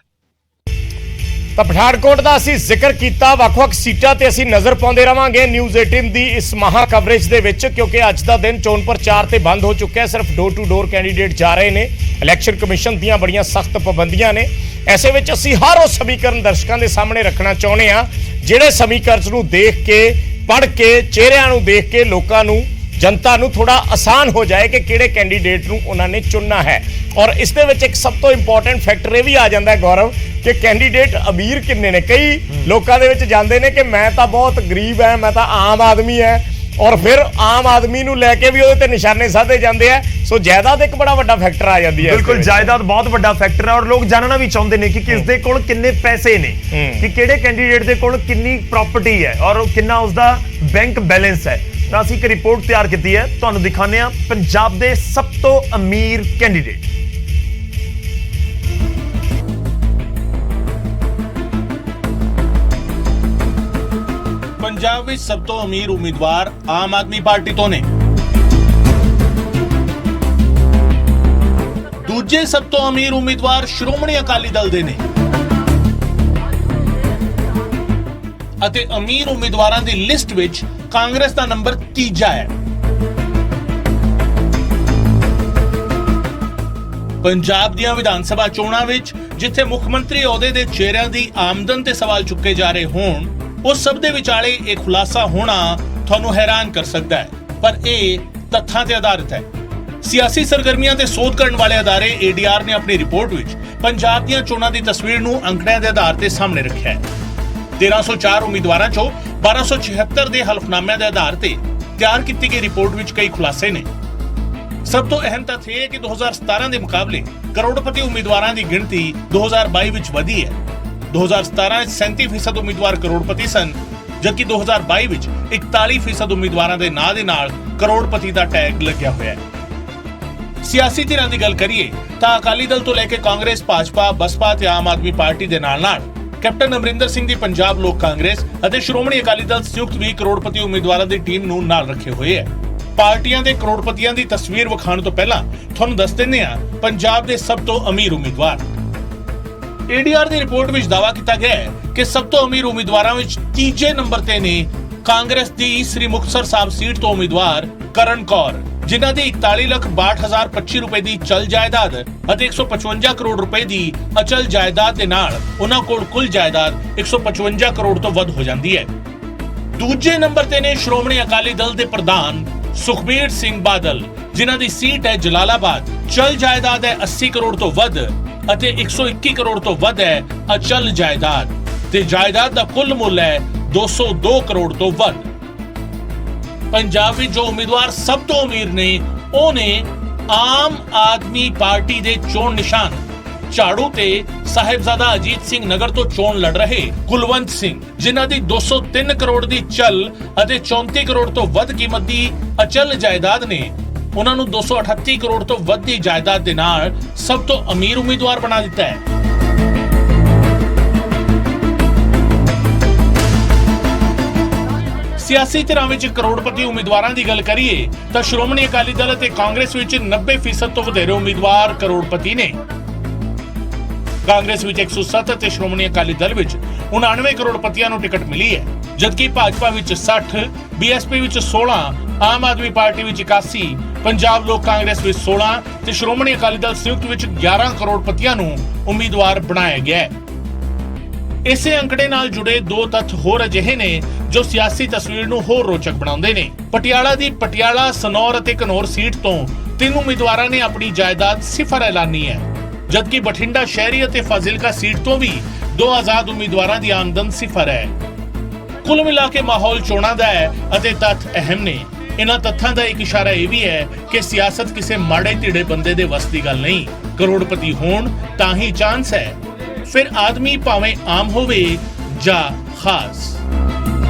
ਤਾਂ ਪਠਾਨਕੋਟ ਦਾ ਅਸੀਂ ਜ਼ਿਕਰ ਕੀਤਾ, ਵੱਖ-ਵੱਖ ਸੀਟਾਂ ਤੇ ਅਸੀਂ ਨਜ਼ਰ ਪਾਉਂਦੇ ਰਵਾਂਗੇ ਨਿਊਜ਼ 18 ਦੀ ਇਸ ਮਹਾ ਕਵਰੇਜ ਦੇ ਵਿੱਚ, ਕਿਉਂਕਿ ਅੱਜ ਦਾ ਦਿਨ ਚੋਣ ਪ੍ਰਚਾਰ ਤੇ ਬੰਦ ਹੋ ਚੁੱਕਿਆ ਹੈ। ਸਿਰਫ ਡੋਰ ਟੂ ਡੋਰ ਕੈਂਡੀਡੇਟ ਜਾ ਰਹੇ ਨੇ। ਇਲੈਕਸ਼ਨ ਕਮਿਸ਼ਨ ਦੀਆਂ ਬੜੀਆਂ ਸਖਤ ਪਾਬੰਦੀਆਂ ਨੇ। ਐਸੇ ਵਿੱਚ ਅਸੀਂ ਹਰ ਉਹ ਸਮੀਕਰਨ ਦਰਸ਼ਕਾਂ ਦੇ ਸਾਹਮਣੇ ਰੱਖਣਾ ਚਾਹੁੰਦੇ ਹਾਂ ਜਿਹੜੇ ਸਮੀਕਰਨ ਨੂੰ ਦੇਖ ਕੇ, ਪੜ੍ਹ ਕੇ, ਚਿਹਰਿਆਂ ਨੂੰ ਦੇਖ ਕੇ ਲੋਕਾਂ ਨੂੰ, जनता ਨੂੰ ਥੋੜਾ ਆਸਾਨ ਹੋ ਜਾਏ ਕਿ ਕਿਹੜੇ ਕੈਂਡੀਡੇਟ ਨੂੰ ਉਹਨਾਂ ਨੇ ਚੁਣਨਾ ਹੈ। ਔਰ ਇਸ ਦੇ ਵਿੱਚ ਇੱਕ ਸਭ ਤੋਂ ਇੰਪੋਰਟੈਂਟ ਫੈਕਟਰ ਇਹ ਵੀ ਆ ਜਾਂਦਾ ਹੈ ਗੌਰਵ, ਕਿ ਕੈਂਡੀਡੇਟ ਅਮੀਰ ਕਿੰਨੇ ਨੇ। ਕਈ ਲੋਕਾਂ ਦੇ ਵਿੱਚ ਜਾਂਦੇ ਨੇ ਕਿ ਮੈਂ ਤਾਂ ਬਹੁਤ ਗਰੀਬ ਹੈ, ਮੈਂ ਤਾਂ ਆਮ ਆਦਮੀ ਹੈ, ਔਰ ਫਿਰ ਆਮ ਆਦਮੀ ਨੂੰ ਲੈ ਕੇ ਵੀ ਉਹਦੇ ਤੇ ਨਿਸ਼ਾਨੇ ਸਾਧੇ ਜਾਂਦੇ ਆ। ਸੋ ਜਾਇਦਾਦ ਇੱਕ ਬੜਾ ਵੱਡਾ ਫੈਕਟਰ ਆ ਜਾਂਦੀ ਹੈ। ਬਿਲਕੁਲ, ਜਾਇਦਾਦ ਬਹੁਤ ਵੱਡਾ ਫੈਕਟਰ ਹੈ ਔਰ ਲੋਕ ਜਾਣਨਾ ਵੀ ਚਾਹੁੰਦੇ ਨੇ ਕਿ ਕਿਸ ਦੇ ਕੋਲ ਕਿੰਨੇ ਪੈਸੇ ਨੇ, ਕਿ ਕਿਹੜੇ ਕੈਂਡੀਡੇਟ ਦੇ ਕੋਲ ਕਿੰਨੀ ਪ੍ਰਾਪਰਟੀ ਹੈ ਔਰ ਕਿੰਨਾ ਉਸਦਾ ਬੈਂਕ ਬੈਲੈਂਸ ਹੈ। ਤਾਂ ਅਸੀਂ ਇੱਕ ਰਿਪੋਰਟ ਤਿਆਰ ਕੀਤੀ ਹੈ, ਤੁਹਾਨੂੰ ਦਿਖਾਉਂਦੇ ਹਾਂ ਪੰਜਾਬ ਦੇ ਸਭ ਤੋਂ ਅਮੀਰ ਕੈਂਡੀਡੇਟ। ਪੰਜਾਬ ਵਿੱਚ ਸਭ ਤੋਂ ਅਮੀਰ ਉਮੀਦਵਾਰ ਆਮ ਆਦਮੀ ਪਾਰਟੀ ਤੋਂ ਨੇ। ਦੂਜੇ ਸਭ ਤੋਂ ਅਮੀਰ ਉਮੀਦਵਾਰ ਸ਼੍ਰੋਮਣੀ ਅਕਾਲੀ ਦਲ ਦੇ ਨੇ ਅਤੇ ਅਮੀਰ ਉਮੀਦਵਾਰਾਂ ਦੀ ਲਿਸਟ ਵਿੱਚ ਕਾਂਗਰਸ ਦਾ ਨੰਬਰ 3 ਹੈ। ਪੰਜਾਬ ਦੀਆਂ ਵਿਧਾਨ ਸਭਾ ਚੋਣਾਂ ਵਿੱਚ ਜਿੱਥੇ ਮੁੱਖ ਮੰਤਰੀ ਅਹੁਦੇ ਦੇ ਚਿਹਰਿਆਂ ਦੀ ਆਮਦਨ ਤੇ ਸਵਾਲ ਚੁੱਕੇ ਜਾ ਰਹੇ ਹੋਣ, ਉਸ ਸਭ ਦੇ ਵਿਚਾਲੇ ਇਹ ਖੁਲਾਸਾ ਹੋਣਾ ਤੁਹਾਨੂੰ ਹੈਰਾਨ ਕਰ ਸਕਦਾ ਹੈ, ਪਰ ਇਹ ਤੱਥਾਂ ਤੇ ਆਧਾਰਿਤ ਹੈ। ਸਿਆਸੀ ਸਰਗਰਮੀਆਂ ਤੇ ਸੋਧ ਕਰਨ ਵਾਲੇ ਅਦਾਰੇ ADR ਨੇ ਆਪਣੀ ਰਿਪੋਰਟ ਵਿੱਚ ਪੰਜਾਬ ਦੀਆਂ ਚੋਣਾਂ ਦੀ ਤਸਵੀਰ ਨੂੰ ਅੰਕੜਿਆਂ ਦੇ ਆਧਾਰ ਤੇ ਸਾਹਮਣੇ ਰੱਖਿਆ ਹੈ। 1304 ਉਮੀਦਵਾਰਾਂ ਚੋਂ 1276 ਦੇ ਹਲਫਨਾਮਿਆਂ ਦੇ ਆਧਾਰ ਤੇ ਤਿਆਰ ਕੀਤੀ ਗਈ ਰਿਪੋਰਟ ਵਿੱਚ ਕਈ ਖੁਲਾਸੇ ਨੇ। ਸਭ ਤੋਂ ਅਹਿਮ ਤੱਥ ਇਹ ਹੈ ਕਿ 2017 ਦੇ ਮੁਕਾਬਲੇ ਕਰੋੜਪਤੀ ਉਮੀਦਵਾਰਾਂ ਦੀ ਗਿਣਤੀ 2022 ਵਿੱਚ ਵਧੀ ਹੈ। 2017 ਵਿੱਚ 37% ਉਮੀਦਵਾਰ ਕਰੋੜਪਤੀ ਸਨ, ਜਦਕਿ 2022 ਵਿੱਚ 41% ਉਮੀਦਵਾਰਾਂ ਦੇ ਨਾਂ ਦੇ ਨਾਲ ਕਰੋੜਪਤੀ ਦਾ ਟੈਗ ਲੱਗਿਆ ਹੋਇਆ ਹੈ। ਸਿਆਸੀ ਧਿਰਾਂ ਦੀ ਗੱਲ ਕਰੀਏ ਤਾਂ ਅਕਾਲੀ ਦਲ ਤੋਂ ਲੈ ਕੇ ਕਾਂਗਰਸ, ਭਾਜਪਾ, ਬਸਪਾ ਤੇ ਆਮ ਆਦਮੀ ਪਾਰਟੀ ਦੇ ਨਾਲ-ਨਾਲ ਕੈਪਟਨ ਅਮਰਿੰਦਰ ਸਿੰਘ ਦੀ ਪੰਜਾਬ ਲੋਕ ਕਾਂਗਰਸ ਅਤੇ ਸ਼੍ਰੋਮਣੀ ਅਕਾਲੀ ਦਲ ਸੰਯੁਕਤ ਵੀ ਕਰੋੜਪਤੀ ਉਮੀਦਵਾਰਾਂ ਦੀ ਟੀਮ ਨੂੰ ਨਾਲ ਰੱਖੇ ਹੋਏ ਹੈ। ਪਾਰਟੀਆਂ ਦੇ ਕਰੋੜਪਤੀਆਂ ਦੀ ਤਸਵੀਰ ਵਿਖਾਉਣ ਤੋਂ ਪਹਿਲਾਂ ਤੁਹਾਨੂੰ ਦੱਸ ਦਿੰਦੇ ਹਾਂ ਪੰਜਾਬ ਦੇ ਸਭ ਤੋਂ ਅਮੀਰ ਉਮੀਦਵਾਰ। ADR ਦੀ ਰਿਪੋਰਟ ਵਿੱਚ ਦਾਅਵਾ ਕੀਤਾ ਗਿਆ ਹੈ ਕਿ ਸਭ ਤੋਂ ਅਮੀਰ ਉਮੀਦਵਾਰਾਂ ਵਿੱਚ ਤੀਜੇ ਨੰਬਰ ਤੇ ਨੇ ਕਾਂਗਰਸ ਦੀ ਸ੍ਰੀ ਮੁਕਤਸਰ ਸਾਹਿਬ ਸੀਟ ਤੋਂ ਉਮੀਦਵਾਰ ਕਰਨ ਕੌਰ, ਜਿਨ੍ਹਾਂ ਦੀ 41,62,025 ਰੁਪਏ ਦੀ ਚਲ ਜਾਇਦਾਦ ਅਤੇ 155 ਕਰੋੜ ਰੁਪਏ ਦੀ ਅਚਲ ਜਾਇਦਾਦ ਦੇ ਨਾਲ ਉਹਨਾਂ ਕੋਲ ਕੁੱਲ ਜਾਇਦਾਦ 155 ਕਰੋੜ ਤੋਂ ਵੱਧ ਹੋ ਜਾਂਦੀ ਹੈ। ਦੂਜੇ ਨੰਬਰ ਤੇ ਨੇ ਸ਼੍ਰੋਮਣੀ ਅਕਾਲੀ ਦਲ ਦੇ ਪ੍ਰਧਾਨ ਸੁਖਬੀਰ ਸਿੰਘ ਬਾਦਲ, ਜਿਨ੍ਹਾਂ ਦੀ ਸੀਟ ਹੈ ਜਲਾਲਾਬਾਦ। ਚਲ ਜਾਇਦਾਦ ਹੈ 80 ਕਰੋੜ ਤੋਂ ਵੱਧ ਅਤੇ 121 ਕਰੋੜ ਤੋਂ ਵੱਧ ਹੈ ਅਚਲ ਜਾਇਦਾਦ, ਤੇ ਜਾਇਦਾਦ ਦਾ ਕੁੱਲ ਮੁੱਲ ਹੈ 202 ਕਰੋੜ ਤੋਂ ਵੱਧ। ਪੰਜਾਬ ਵਿੱਚ ਜੋ ਉਮੀਦਵਾਰ ਸਭ ਤੋਂ ਅਮੀਰ ਨੇ ਉਹ ਨੇ ਆਮ ਆਦਮੀ ਪਾਰਟੀ ਦੇ ਚੋਣ ਨਿਸ਼ਾਨ ਝਾੜੂ ਤੇ ਸਾਹਿਬਜ਼ਾਦਾ ਅਜੀਤ ਸਿੰਘ ਨਗਰ ਤੋਂ ਚੋਣ ਲੜ ਰਹੇ ਕੁਲਵੰਤ ਸਿੰਘ, ਜਿਨ੍ਹਾਂ ਦੀ 203 ਕਰੋੜ ਦੀ ਚਲ ਅਤੇ 34 ਕਰੋੜ ਤੋਂ ਵੱਧ ਕੀਮਤ ਦੀ ਅਚਲ ਜਾਇਦਾਦ ਨੇ ਉਹਨਾਂ ਨੂੰ 238 ਕਰੋੜ ਤੋਂ ਵੱਧ ਦੀ ਜਾਇਦਾਦ ਦੇ ਨਾਲ ਸਭ ਤੋਂ ਅਮੀਰ ਉਮੀਦਵਾਰ ਬਣਾ ਦਿੱਤਾ ਹੈ। ਸਿਆਸੀ ਧਿਰਾਂ ਵਿੱਚ ਕਰੋੜਪਤੀ ਉਮੀਦਵਾਰਾਂ ਦੀ ਗੱਲ ਕਰੀਏ ਤਾਂ ਸ਼੍ਰੋਮਣੀ ਅਕਾਲੀ ਦਲ ਅਤੇ ਕਾਂਗਰਸ ਵਿੱਚ 90% ਤੋਂ ਵਧੇਰੇ ਉਮੀਦਵਾਰ ਕਰੋੜਪਤੀ ਨੇ। ਕਾਂਗਰਸ ਵਿੱਚ 107 ਅਤੇ ਸ਼੍ਰੋਮਣੀ ਅਕਾਲੀ ਦਲ ਵਿੱਚ 99 ਕਰੋੜਪਤੀਆਂ ਨੂੰ ਟਿਕਟ ਮਿਲੀ ਹੈ, ਜਦਕਿ ਭਾਜਪਾ ਵਿੱਚ 60, BSP ਵਿੱਚ 16, ਆਮ ਆਦਮੀ ਪਾਰਟੀ ਵਿੱਚ 81, ਪੰਜਾਬ ਲੋਕ ਕਾਂਗਰਸ ਵਿੱਚ 16 ਤੇ ਸ਼੍ਰੋਮਣੀ ਅਕਾਲੀ ਦਲ ਸੰਯੁਕਤ ਵਿੱਚ 11 ਕਰੋੜਪਤੀਆਂ ਨੂੰ ਉਮੀਦਵਾਰ ਬਣਾਇਆ ਗਿਆ ਹੈ। ਇਸੇ ਅੰਕੜੇ ਨਾਲ ਜੁੜੇ ਦੋ ਤੱਥ ਹੋਰ ਅਜਿਹੇ ਨੇ ਜੋ ਸਿਆਸੀ ਤਸਵੀਰ ਨੂੰ ਹੋਰ ਰੋਚਕ ਬਣਾਉਂਦੇ ਨੇ। ਪਟਿਆਲਾ ਦੀ ਪਟਿਆਲਾ, ਸਨੌਰ ਅਤੇ ਘਨੌਰ ਸੀਟ ਤੋਂ 3 ਉਮੀਦਵਾਰਾਂ ਨੇ ਆਪਣੀ ਜਾਇਦਾਦ ਸਿਫਰ ਐਲਾਨੀ ਹੈ, ਜਦਕਿ ਬਠਿੰਡਾ ਸ਼ਹਿਰੀ ਅਤੇ ਫਾਜ਼ਿਲਕਾ ਸੀਟ ਤੋਂ ਵੀ 2 ਆਜ਼ਾਦ ਉਮੀਦਵਾਰਾਂ ਦੀ ਆਮਦਨ ਸਿਫਰ ਹੈ। ਕੁੱਲ ਮਿਲਾ ਕੇ ਮਾਹੌਲ ਚੋਣਾਂ ਦਾ ਹੈ ਅਤੇ ਤੱਥ ਅਹਿਮ ਨੇ। ਇਹਨਾਂ ਤੱਥਾਂ ਦਾ ਇੱਕ ਇਸ਼ਾਰਾ ਇਹ ਵੀ ਹੈ ਕਿ ਸਿਆਸਤ ਕਿਸੇ ਮਾੜੇ ਢੀੜੇ ਬੰਦੇ ਦੇ ਵੱਸ ਦੀ ਗੱਲ ਨਹੀਂ। ਕਰੋੜਪਤੀ ਹੋਣ ਤਾਂ ਹੀ ਚਾਂਸ ਹੈ, ਫਿਰ ਆਦਮੀ ਭਾਵੇਂ ਆਮ ਹੋਵੇ ਜਾਂ ਖਾਸ।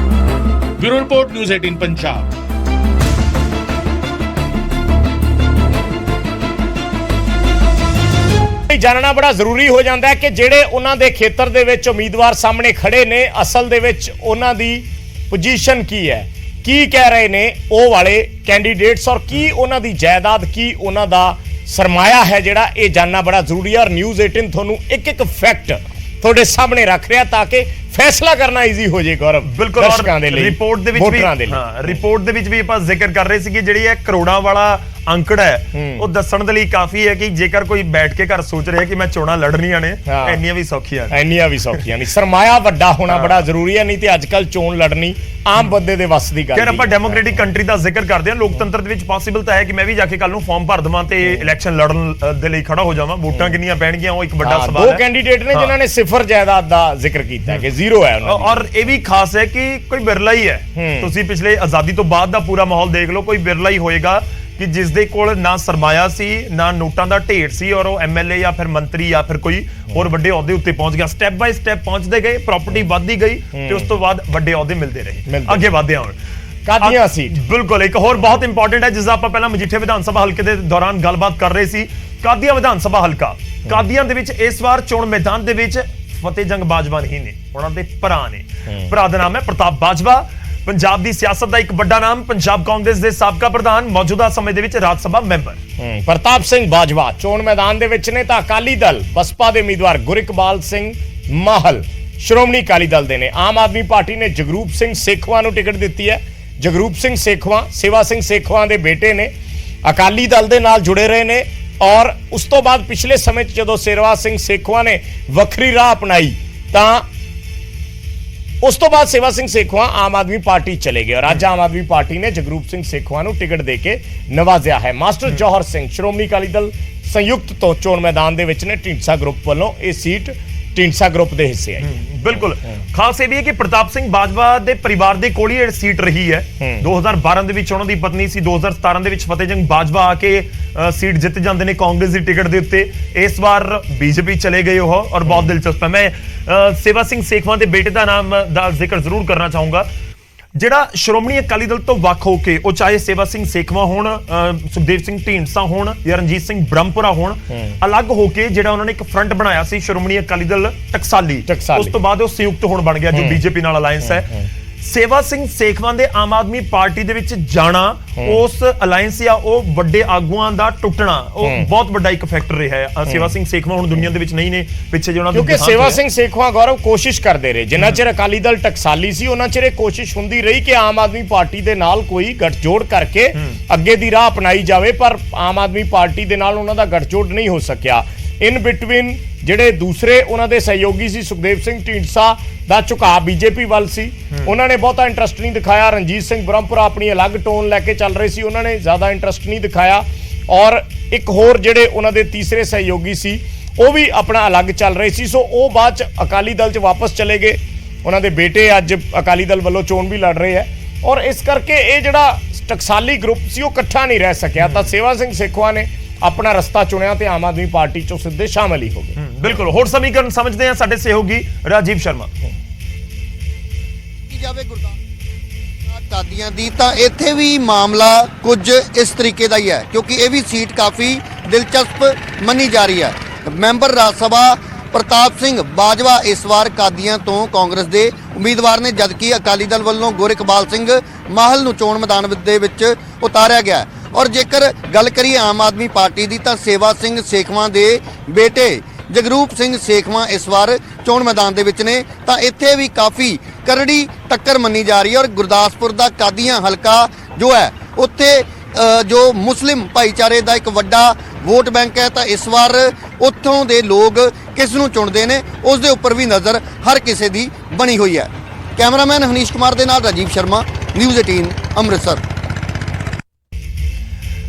Bureau report, news 18 Punjab. ਜਾਣਨਾ ਬੜਾ ਜ਼ਰੂਰੀ ਹੋ ਜਾਂਦਾ ਹੈ ਕਿ ਜਿਹੜੇ ਉਹਨਾਂ ਦੇ ਖੇਤਰ ਦੇ ਵਿੱਚ ਉਮੀਦਵਾਰ ਸਾਹਮਣੇ ਖੜੇ ਨੇ ਅਸਲ ਦੇ ਵਿੱਚ ਉਹਨਾਂ ਦੀ ਪੋਜੀਸ਼ਨ ਕੀ ਹੈ, ਕੀ ਕਹਿ ਰਹੇ ਨੇ ਉਹ ਵਾਲੇ ਕੈਂਡੀਡੇਟਸ, ਔਰ ਕੀ ਉਹਨਾਂ ਦੀ ਜਾਇਦਾਦ, ਕੀ ਉਹਨਾਂ ਦਾ ਸਰਮਾਇਆ ਹੈ, ਜਿਹੜਾ ਇਹ ਜਾਣਨਾ ਬੜਾ ਜ਼ਰੂਰੀ ਹੈ। ਔਰ ਨਿਊਜ਼ 18 ਤੁਹਾਨੂੰ ਇੱਕ ਇੱਕ ਫੈਕਟ ਤੁਹਾਡੇ ਸਾਹਮਣੇ ਰੱਖ ਰਿਹਾ ਤਾਂ ਕਿ ਫੈਸਲਾ ਕਰਨਾ ਈਜ਼ੀ ਹੋ ਜੇ। ਗੌਰਵ, ਬਿਲਕੁਲ। ਦਰਸ਼ਕਾਂ ਦੇ ਲਈ, ਰਿਪੋਰਟ ਦੇ ਵਿੱਚ ਵੀ ਰਿਪੋਰਟ ਦੇ ਵਿੱਚ ਵੀ ਆਪਾਂ ਜ਼ਿਕਰ ਕਰ ਰਹੇ ਸੀ ਕਿ ਜਿਹੜੀ ਇਹ ਕਰੋੜਾਂ ਵਾਲਾ ਅੰਕੜਾ ਹੈ ਉਹ ਦੱਸਣ ਦੇ ਲਈ ਕਾਫੀ ਹੈ ਕਿ ਜੇਕਰ ਕੋਈ ਬੈਠ ਕੇ ਘਰ ਸੋਚ ਰਿਹਾ ਕਿ ਮੈਂ ਚੋਣਾਂ ਲੜਨੀਆਂ ਨੇ, ਇੰਨੀਆਂ ਵੀ ਸੌਖੀਆਂ ਨਹੀਂ। ਸਰਮਾਇਆ ਵੱਡਾ ਹੋਣਾ ਬੜਾ ਜ਼ਰੂਰੀ ਹੈ, ਨਹੀਂ ਤੇ ਅੱਜ ਕੱਲ ਚੋਣ ਲੜਨੀ ਆਮ ਬੰਦੇ ਦੇ ਵੱਸ ਦੀ ਗੱਲ ਯਾਰ। ਆਪਾਂ ਡੈਮੋਕ੍ਰੈਟਿਕ ਕੰਟਰੀ ਦਾ ਜ਼ਿਕਰ ਕਰਦੇ ਹਾਂ, ਲੋਕਤੰਤਰ ਦੇ ਵਿੱਚ ਪੋਸੀਬਲ ਤਾਂ ਹੈ ਕਿ ਮੈਂ ਵੀ ਜਾ ਕੇ ਕੱਲ ਨੂੰ ਫਾਰਮ ਭਰ ਦਵਾਂ ਤੇ ਇਲੈਕਸ਼ਨ ਲੜਨ ਦੇ ਲਈ ਖੜਾ ਹੋ ਜਾਵਾਂ। ਵੋਟਾਂ ਕਿੰਨੀਆਂ ਪੈਣਗੀਆਂ ਉਹ ਇੱਕ ਵੱਡਾ ਸਵਾਲ ਹੈ। ਦੋ ਕੈਂਡੀਡੇਟ ਨੇ ਜਿਨ੍ਹਾਂ ਨੇ ਸਿਫਰ ਜਾਇਦਾਦ ਦਾ ਜ਼ਿਕਰ ਕੀਤਾ ਕਿ ਜ਼ੀਰੋ ਹੈ ਉਹਨਾਂ ਦੀ। ਔਰ ਇਹ ਵੀ ਖਾਸ ਹੈ ਕਿ ਕੋਈ ਬਿਰਲਾ ਹੀ ਹੈ। ਤੁਸੀਂ ਪਿਛਲੇ ਆਜ਼ਾਦੀ ਤੋਂ ਬਾਅਦ ਦਾ ਪੂਰਾ ਮਾਹੌਲ ਦੇਖ ਲਓ, ਕੋਈ ਬਿਰਲਾ ਹੀ ਹੋਏਗਾ ਕਿ ਜਿਸ ਦੇ ਕੋਲ ਨਾ ਸਰਮਾਇਆ ਸੀ, ਨਾ ਨੋਟਾਂ ਦਾ ਢੇਰ ਸੀ, ਔਰ ਉਹ ਐਮਐਲਏ ਜਾਂ ਫਿਰ ਮੰਤਰੀ ਜਾਂ ਫਿਰ ਕੋਈ ਹੋਰ ਵੱਡੇ ਅਹੁਦੇ ਉੱਤੇ ਪਹੁੰਚ ਗਿਆ। ਸਟੈਪ ਬਾਈ ਸਟੈਪ ਪਹੁੰਚਦੇ ਗਏ, ਪ੍ਰਾਪਰਟੀ ਵੱਧਦੀ ਗਈ ਤੇ ਉਸ ਤੋਂ ਬਾਅਦ ਵੱਡੇ ਅਹੁਦੇ ਮਿਲਦੇ ਰਹੇ, ਅੱਗੇ ਵਧਦੇ ਆਉਣ। ਕਾਦੀਆਂ ਸੀਟ ਬਿਲਕੁਲ ਇੱਕ ਹੋਰ ਬਹੁਤ ਇੰਪੋਰਟੈਂਟ ਹੈ ਜਿਸ ਦਾ ਆਪਾਂ ਪਹਿਲਾਂ ਮਜੀਠੇ ਵਿਧਾਨ ਸਭਾ ਹਲਕੇ ਦੇ ਦੌਰਾਨ ਗੱਲਬਾਤ ਕਰ ਰਹੇ ਸੀ। ਕਾਦੀਆਂ ਵਿਧਾਨ ਸਭਾ ਹਲਕਾ, ਕਾਦੀਆਂ ਦੇ ਵਿੱਚ ਇਸ ਵਾਰ ਚੋਣ ਮੈਦਾਨ ਦੇ ਵਿੱਚ ਫਤਿਹ ਜੰਗ ਬਾਜਵਾ ਨਹੀਂ ਨੇ, ਉਹਨਾਂ ਦੇ ਭਰਾ ਨੇ। ਭਰਾ ਦਾ ਨਾਮ ਹੈ ਪ੍ਰਤਾਪ ਬਾਜਵਾ। ਪੰਜਾਬ ਦੀ ਸਿਆਸਤ ਦਾ ਇੱਕ ਵੱਡਾ ਨਾਮ, ਪੰਜਾਬ ਕਾਂਗਰਸ ਦੇ ਸਾਬਕਾ ਪ੍ਰਧਾਨ, ਮੌਜੂਦਾ ਸਮੇਂ ਦੇ ਵਿੱਚ ਰਾਜ ਸਭਾ ਮੈਂਬਰ। ਪ੍ਰਤਾਪ ਸਿੰਘ ਬਾਜਵਾ ਚੋਣ ਮੈਦਾਨ ਦੇ ਵਿੱਚ ਨੇ ਤਾਂ ਅਕਾਲੀ ਦਲ ਬਸਪਾ ਦੇ ਉਮੀਦਵਾਰ ਗੁਰਿਕਬਾਲ ਸਿੰਘ ਮਾਹਲ ਸ਼੍ਰੋਮਣੀ ਅਕਾਲੀ ਦਲ ਦੇ ਨੇ। ਆਮ ਆਦਮੀ ਪਾਰਟੀ ਨੇ ਜਗਰੂਪ ਸਿੰਘ ਸੇਖਵਾਂ ਨੂੰ ਟਿਕਟ ਦਿੱਤੀ ਹੈ। ਜਗਰੂਪ ਸਿੰਘ ਸੇਖਵਾਂ ਸੇਵਾ ਸਿੰਘ ਸੇਖਵਾਂ ਦੇ ਬੇਟੇ ਨੇ, ਅਕਾਲੀ ਦਲ ਦੇ ਨਾਲ ਜੁੜੇ ਰਹੇ ਨੇ। ਔਰ ਉਸ ਤੋਂ ਬਾਅਦ ਪਿਛਲੇ ਸਮੇਂ 'ਚ ਜਦੋਂ ਸੇਵਾ ਸਿੰਘ ਸੇਖਵਾਂ ਨੇ ਵੱਖਰੀ ਰਾਹ ਅਪਣਾਈ ਤਾਂ ਉਸ ਤੋਂ ਬਾਅਦ ਸੇਵਾ ਸਿੰਘ ਸੇਖਵਾਂ ਆਮ ਆਦਮੀ ਪਾਰਟੀ ਚਲੇ ਗਏ ਔਰ ਅੱਜ ਆਮ ਆਦਮੀ ਪਾਰਟੀ ਨੇ ਜਗਰੂਪ ਸਿੰਘ ਸੇਖਵਾਂ ਨੂੰ ਟਿਕਟ ਦੇ ਕੇ ਨਵਾਜ਼ਿਆ ਹੈ। ਮਾਸਟਰ ਜੌਹਰ ਸਿੰਘ ਸ਼੍ਰੋਮਣੀ ਅਕਾਲੀ ਦਲ ਸੰਯੁਕਤ ਤੋਂ ਚੋਣ ਮੈਦਾਨ ਦੇ ਵਿੱਚ ਨੇ। ਢੀਂਡਸਾ ਗਰੁੱਪ ਵੱਲੋਂ ਇਹ ਸੀਟ ਢੀਂਡਸਾ ਗਰੁੱਪ ਦੇ ਹਿੱਸੇ ਆਈ। ਬਿਲਕੁਲ ਖਾਸ ਇਹ ਵੀ ਹੈ ਕਿ ਪ੍ਰਤਾਪ ਸਿੰਘ ਬਾਜਵਾ ਦੇ ਪਰਿਵਾਰ ਦੇ ਕੋਲ ਹੀ ਇਹ ਸੀਟ ਰਹੀ ਹੈ। 2012 ਦੇ ਵਿੱਚ ਉਹਨਾਂ ਦੀ ਪਤਨੀ ਸੀ, 2017 ਦੇ ਵਿੱਚ ਫਤਿਹ ਜੰਗ ਬਾਜਵਾ ਆ ਕੇ ਸੀਟ ਜਿੱਤ ਜਾਂਦੇ ਨੇ ਕਾਂਗਰਸ ਦੀ ਟਿਕਟ ਦੇ ਉੱਤੇ। ਇਸ ਵਾਰ ਬੀਜੇਪੀ ਚਲੇ ਗਏ ਉਹ ਔਰ ਬਹੁਤ ਦਿਲਚਸਪ ਹੈ। ਮੈਂ ਸੇਵਾ ਸਿੰਘ ਸੇਖਵਾਂ ਦੇ ਬੇਟੇ ਦਾ ਨਾਮ ਦਾ ਜ਼ਿਕਰ ਜ਼ਰੂਰ ਕਰਨਾ ਚਾਹੂੰਗਾ, ਜਿਹੜਾ ਸ਼੍ਰੋਮਣੀ ਅਕਾਲੀ ਦਲ ਤੋਂ ਵੱਖ ਹੋ ਕੇ, ਉਹ ਚਾਹੇ ਸੇਵਾ ਸਿੰਘ ਸੇਖਵਾਂ ਹੋਣ, ਸੁਖਦੇਵ ਸਿੰਘ ਢੀਂਡਸਾ ਹੋਣ ਜਾਂ ਰਣਜੀਤ ਸਿੰਘ ਬ੍ਰਹਮਪੁਰਾ ਹੋਣ, ਅਲੱਗ ਹੋ ਕੇ ਜਿਹੜਾ ਉਹਨਾਂ ਨੇ ਇੱਕ ਫਰੰਟ ਬਣਾਇਆ ਸੀ ਸ਼੍ਰੋਮਣੀ ਅਕਾਲੀ ਦਲ ਟਕਸਾਲੀ, ਉਸ ਤੋਂ ਬਾਅਦ ਉਹ ਸੰਯੁਕਤ ਹੋਣ ਬਣ ਗਿਆ ਜੋ ਬੀਜੇਪੀ ਨਾਲ ਅਲਾਈਅੰਸ ਹੈ। ਸੇਵਾ ਸਿੰਘ ਸੇਖਵਾਂ ਦੇ ਆਮ ਆਦਮੀ ਪਾਰਟੀ ਦੇ ਵਿੱਚ ਜਾਣਾ, ਉਸ ਅਲਾਈਅੰਸ ਜਾਂ ਉਹ ਵੱਡੇ ਆਗੂਆਂ ਦਾ ਟੁੱਟਣਾ, ਉਹ ਬਹੁਤ ਵੱਡਾ ਇੱਕ ਫੈਕਟਰ ਰਿਹਾ ਹੈ। ਸੇਵਾ ਸਿੰਘ ਸੇਖਵਾਂ ਹੁਣ ਦੁਨੀਆ ਦੇ ਵਿੱਚ ਨਹੀਂ ਨੇ, ਪਿੱਛੇ ਜਿਹੜਾ ਕਿਉਂਕਿ ਸੇਵਾ ਸਿੰਘ ਸੇਖਵਾਂ ਗੌਰਵ ਕੋਸ਼ਿਸ਼ ਕਰਦੇ ਰਹੇ, ਜਿੰਨਾ ਚਿਰ ਅਕਾਲੀ ਦਲ ਟਕਸਾਲੀ ਸੀ ਉਹਨਾਂ ਚਿਰ ਇਹ ਕੋਸ਼ਿਸ਼ ਹੁੰਦੀ ਰਹੀ ਕਿ ਆਮ ਆਦਮੀ ਪਾਰਟੀ ਦੇ ਨਾਲ ਕੋਈ ਗੱਠਜੋੜ ਕਰਕੇ ਅੱਗੇ ਦੀ ਰਾਹ ਅਪਣਾਈ ਜਾਵੇ, ਪਰ ਆਮ ਆਦਮੀ ਪਾਰਟੀ ਦੇ ਨਾਲ ਉਹਨਾਂ ਦਾ ਗੱਠਜੋੜ ਨਹੀਂ ਹੋ ਸਕਿਆ। ਇਨ ਬਿਟਵੀਨ ਜਿਹੜੇ ਦੂਸਰੇ ਉਹਨਾਂ ਦੇ ਸਹਿਯੋਗੀ ਸੀ, ਸੁਖਦੇਵ ਸਿੰਘ ਢੀਂਡਸਾ ਦਾ ਝੁਕਾਅ ਬੀਜੇਪੀ ਵੱਲ ਸੀ, ਉਹਨਾਂ ਨੇ ਬਹੁਤਾ ਇੰਟਰਸਟ ਨਹੀਂ ਦਿਖਾਇਆ। ਰਣਜੀਤ ਸਿੰਘ ਬ੍ਰਹਮਪੁਰਾ ਆਪਣੀ ਅਲੱਗ ਟੋਨ ਲੈ ਕੇ ਚੱਲ ਰਹੇ ਸੀ, ਉਹਨਾਂ ਨੇ ਜ਼ਿਆਦਾ ਇੰਟਰਸਟ ਨਹੀਂ ਦਿਖਾਇਆ। ਔਰ ਇੱਕ ਹੋਰ ਜਿਹੜੇ ਉਹਨਾਂ ਦੇ ਤੀਸਰੇ ਸਹਿਯੋਗੀ ਸੀ ਉਹ ਵੀ ਆਪਣਾ ਅਲੱਗ ਚੱਲ ਰਹੇ ਸੀ। ਸੋ ਉਹ ਬਾਅਦ ਚ ਅਕਾਲੀ ਦਲ ਚ ਵਾਪਸ ਚਲੇ ਗਏ। ਉਹਨਾਂ ਦੇ ਬੇਟੇ ਅੱਜ ਅਕਾਲੀ ਦਲ ਵੱਲੋਂ ਚੋਣ ਵੀ ਲੜ ਰਹੇ ਹੈ ਔਰ ਇਸ ਕਰਕੇ ਇਹ ਜਿਹੜਾ ਟਕਸਾਲੀ ਗਰੁੱਪ ਸੀ ਉਹ ਇਕੱਠਾ ਨਹੀਂ ਰਹਿ ਸਕਿਆ। ਤਾਂ ਸੇਵਾ ਸਿੰਘ ਸੇਖਵਾਂ ਨੇ ਆਪਣਾ ਰਸਤਾ ਚੁਣਿਆ ਤੇ ਆਮ ਆਦਮੀ ਪਾਰਟੀ ਚੋਂ ਸਿੱਧੇ ਸ਼ਾਮਲ ਹੀ ਹੋ ਗਏ। ਬਿਲਕੁਲ ਹੋਰ ਸਮੀਕਰਨ ਸਮਝਦੇ ਹਾਂ ਸਾਡੇ ਸਹਿਯੋਗੀ ਰਾਜੀਵ ਸ਼ਰਮਾ। ਕੀ ਜਾਵੇ ਗੁਰਦਾਸ ਕਾਦੀਆਂ ਦੀ ਤਾਂ ਇੱਥੇ ਵੀ ਮਾਮਲਾ ਕੁਝ ਇਸ ਤਰੀਕੇ ਦਾ ਹੀ ਹੈ, ਕਿਉਂਕਿ ਇਹ ਵੀ ਸੀਟ ਕਾਫੀ ਦਿਲਚਸਪ ਮੰਨੀ ਜਾ ਰਹੀ ਹੈ। ਮੈਂਬਰ ਰਾਜ ਸਭਾ ਪ੍ਰਤਾਪ ਸਿੰਘ ਬਾਜਵਾ ਇਸ ਵਾਰ ਕਾਦੀਆਂ ਤੋਂ ਕਾਂਗਰਸ ਦੇ ਉਮੀਦਵਾਰ ਨੇ, ਜਦਕਿ ਅਕਾਲੀ ਦਲ ਵੱਲੋਂ ਗੁਰਿਕਬਾਲ ਸਿੰਘ ਮਾਹਲ ਨੂੰ ਚੋਣ ਮੈਦਾਨ ਦੇ ਵਿੱਚ ਉਤਾਰਿਆ ਗਿਆ। ਔਰ ਜੇਕਰ ਗੱਲ ਕਰੀਏ ਆਮ ਆਦਮੀ ਪਾਰਟੀ ਦੀ ਤਾਂ ਸੇਵਾ ਸਿੰਘ ਸੇਖਵਾਂ ਦੇ ਬੇਟੇ ਜਗਰੂਪ ਸਿੰਘ ਸੇਖਵਾਂ ਇਸ ਵਾਰ ਚੋਣ ਮੈਦਾਨ ਦੇ ਵਿੱਚ ਨੇ। ਤਾਂ ਇੱਥੇ ਵੀ ਕਾਫੀ ਕਰੜੀ ਟੱਕਰ ਮੰਨੀ ਜਾ ਰਹੀ ਹੈ ਔਰ ਗੁਰਦਾਸਪੁਰ ਦਾ ਕਾਦੀਆਂ ਹਲਕਾ ਜੋ ਹੈ ਉੱਥੇ ਜੋ ਮੁਸਲਿਮ ਭਾਈਚਾਰੇ ਦਾ ਇੱਕ ਵੱਡਾ ਵੋਟ ਬੈਂਕ ਹੈ, ਤਾਂ ਇਸ ਵਾਰ ਉੱਥੋਂ ਦੇ ਲੋਕ ਕਿਸ ਨੂੰ ਚੁਣਦੇ ਨੇ ਉਸ ਦੇ ਉੱਪਰ ਵੀ ਨਜ਼ਰ ਹਰ ਕਿਸੇ ਦੀ ਬਣੀ ਹੋਈ ਹੈ। ਕੈਮਰਾਮੈਨ ਹਨੀਸ਼ ਕੁਮਾਰ ਦੇ ਨਾਲ ਰਾਜੀਵ ਸ਼ਰਮਾ, ਨਿਊਜ਼ 18 ਅੰਮ੍ਰਿਤਸਰ।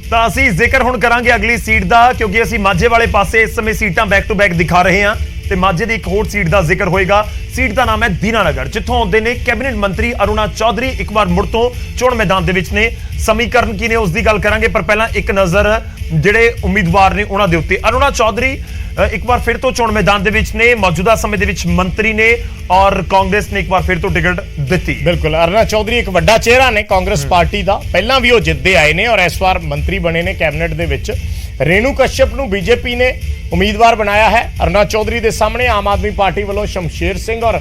ਤਾਂ ਅਸੀਂ ਜ਼ਿਕਰ ਹੁਣ ਕਰਾਂਗੇ ਅਗਲੀ ਸੀਟ ਦਾ, ਕਿਉਂਕਿ ਅਸੀਂ ਮਾਝੇ ਵਾਲੇ ਪਾਸੇ ਇਸ ਸਮੇਂ ਸੀਟਾਂ ਬੈਕ ਟੂ ਬੈਕ ਦਿਖਾ ਰਹੇ ਹਾਂ ਤੇ ਮਾਝੇ ਦੀ ਇੱਕ ਹੋਰ ਸੀਟ ਦਾ ਜ਼ਿਕਰ ਹੋਏਗਾ। ਸੀਟ ਦਾ ਨਾਮ ਹੈ ਦੀਨਾਨਗਰ, ਜਿੱਥੋਂ ਆਉਂਦੇ ਨੇ ਕੈਬਨਿਟ ਮੰਤਰੀ ਅਰੁਣਾ ਚੌਧਰੀ। ਇੱਕ ਵਾਰ ਮੁੜ ਤੋਂ ਚੋਣ ਮੈਦਾਨ ਦੇ ਵਿੱਚ ਨੇ। ਸਮੀਕਰਨ ਕੀ ਨੇ ਉਸ ਦੀ ਗੱਲ ਕਰਾਂਗੇ, ਪਰ ਪਹਿਲਾਂ ਇੱਕ ਨਜ਼ਰ ਜਿਹੜੇ ਉਮੀਦਵਾਰ ਨੇ ਉਹਨਾਂ ਦੇ ਉੱਤੇ। ਅਰੁਣਾ ਚੌਧਰੀ ਇੱਕ ਵਾਰ ਫਿਰ ਤੋਂ ਚੋਣ ਮੈਦਾਨ ਦੇ ਵਿੱਚ ਨੇ, ਮੌਜੂਦਾ ਸਮੇਂ ਦੇ ਵਿੱਚ ਮੰਤਰੀ ਨੇ ਔਰ ਕਾਂਗਰਸ ਨੇ ਇੱਕ ਵਾਰ ਫਿਰ ਤੋਂ ਟਿਕਟ ਦਿੱਤੀ। ਬਿਲਕੁਲ, ਅਰੁਣਾ ਚੌਧਰੀ ਇੱਕ ਵੱਡਾ ਚਿਹਰਾ ਨੇ ਕਾਂਗਰਸ ਪਾਰਟੀ ਦਾ, ਪਹਿਲਾਂ ਵੀ ਉਹ ਜਿੱਤਦੇ ਆਏ ਨੇ ਔਰ ਇਸ ਵਾਰ ਮੰਤਰੀ ਬਣੇ ਨੇ ਕੈਬਨਿਟ ਦੇ ਵਿੱਚ। ਰੇਣੂ ਕਸ਼ਯਪ ਨੂੰ ਬੀਜੇਪੀ ਨੇ ਉਮੀਦਵਾਰ ਬਣਾਇਆ ਹੈ। ਅਰੁਣਾ ਚੌਧਰੀ ਦੇ ਸਾਹਮਣੇ ਆਮ ਆਦਮੀ ਪਾਰਟੀ ਵੱਲੋਂ ਸ਼ਮਸ਼ੇਰ ਸਿੰਘ ਔਰ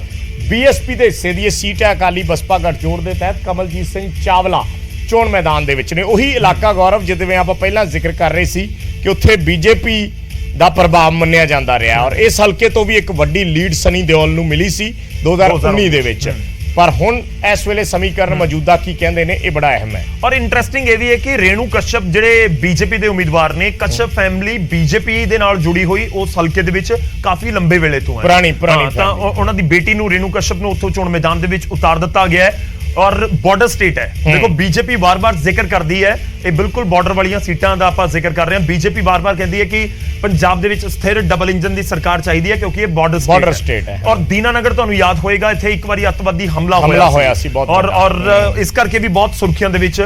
ਬੀਐਸਪੀ ਦੇ ਹਿੱਸੇ ਦੀ ਇਹ ਸੀਟ ਹੈ। ਅਕਾਲੀ ਬਸਪਾ ਗਠਜੋੜ ਦੇ ਤਹਿਤ ਕਮਲਜੀਤ ਸਿੰਘ ਚਾਵਲਾ ਚੋਣ ਮੈਦਾਨ ਦੇ ਵਿੱਚ ਨੇ। ਉਹੀ ਇਲਾਕਾ ਗੌਰਵ ਜਿਵੇਂ ਆਪਾਂ ਪਹਿਲਾਂ ਜ਼ਿਕਰ ਕਰ ਰਹੇ ਸੀ ਕਿ ਉੱਥੇ ਬੀਜੇਪੀ ਦਾ ਪ੍ਰਭਾਵ ਮੰਨਿਆ ਜਾਂਦਾ ਰਿਹਾ ਔਰ ਇਸ ਹਲਕੇ ਤੋਂ ਵੀ ਇੱਕ ਵੱਡੀ ਲੀਡ ਸਨੀ ਦਿਓਲ ਨੂੰ ਮਿਲੀ ਸੀ 2019 ਦੇ ਵਿੱਚ। ਪਰ ਹੁਣ ਇਸ ਵੇਲੇ ਸਮੀਕਰਨ ਮੌਜੂਦਾ ਕੀ ਕਹਿੰਦੇ ਨੇ, ਇਹ ਬੜਾ ਅਹਿਮ ਹੈ। ਔਰ ਇੰਟਰਸਟਿੰਗ ਇਹ ਵੀ ਹੈ ਕਿ ਰੇਣੂ ਕਸ਼ਯਪ ਜਿਹੜੇ ਬੀਜੇਪੀ ਦੇ ਉਮੀਦਵਾਰ ਨੇ, ਕਸ਼ਯਪ ਫੈਮਿਲੀ ਬੀਜੇਪੀ ਦੇ ਨਾਲ ਜੁੜੀ ਹੋਈ ਉਸ ਹਲਕੇ ਦੇ ਵਿੱਚ ਕਾਫੀ ਲੰਬੇ ਵੇਲੇ ਤੋਂ ਹੈ, ਪੁਰਾਣੀ ਤਾਂ ਉਹਨਾਂ ਦੀ ਬੇਟੀ ਨੂੰ, ਰੇਣੂ ਕਸ਼ਯਪ ਨੂੰ ਉੱਥੋਂ ਚੋਣ ਮੈਦਾਨ ਦੇ ਵਿੱਚ ਉਤਾਰ ਦਿੱਤਾ ਗਿਆ ਹੈ। ਔਰ ਬਾਰਡਰ ਸਟੇਟ ਹੈ, ਦੇਖੋ ਬੀਜੇਪੀ ਵਾਰ-ਵਾਰ ਜ਼ਿਕਰ ਕਰਦੀ ਹੈ, ਇਹ ਬਿਲਕੁਲ ਬਾਰਡਰ ਵਾਲੀਆਂ ਸੀਟਾਂ ਦਾ ਆਪਾਂ ਜ਼ਿਕਰ ਕਰ ਰਹੇ ਹਾਂ। ਬੀਜੇਪੀ ਵਾਰ-ਵਾਰ ਕਹਿੰਦੀ ਹੈ ਕਿ ਪੰਜਾਬ ਦੇ ਵਿੱਚ ਸਥਿਰ ਡਬਲ ਇੰਜਨ ਦੀ ਸਰਕਾਰ ਚਾਹੀਦੀ ਹੈ ਕਿਉਂਕਿ ਇਹ ਬਾਰਡਰ ਸਟੇਟ ਹੈ। ਔਰ ਦੀਨਾਨਗਰ ਤੁਹਾਨੂੰ ਯਾਦ ਹੋਏਗਾ, ਇੱਥੇ ਇੱਕ ਵਾਰੀ ਅੱਤਵਾਦੀ ਹਮਲਾ ਹੋਇਆ ਸੀ ਬਹੁਤ, ਔਰ ਇਸ ਕਰਕੇ ਵੀ ਬਹੁਤ ਸੁਰਖੀਆਂ ਦੇ ਵਿੱਚ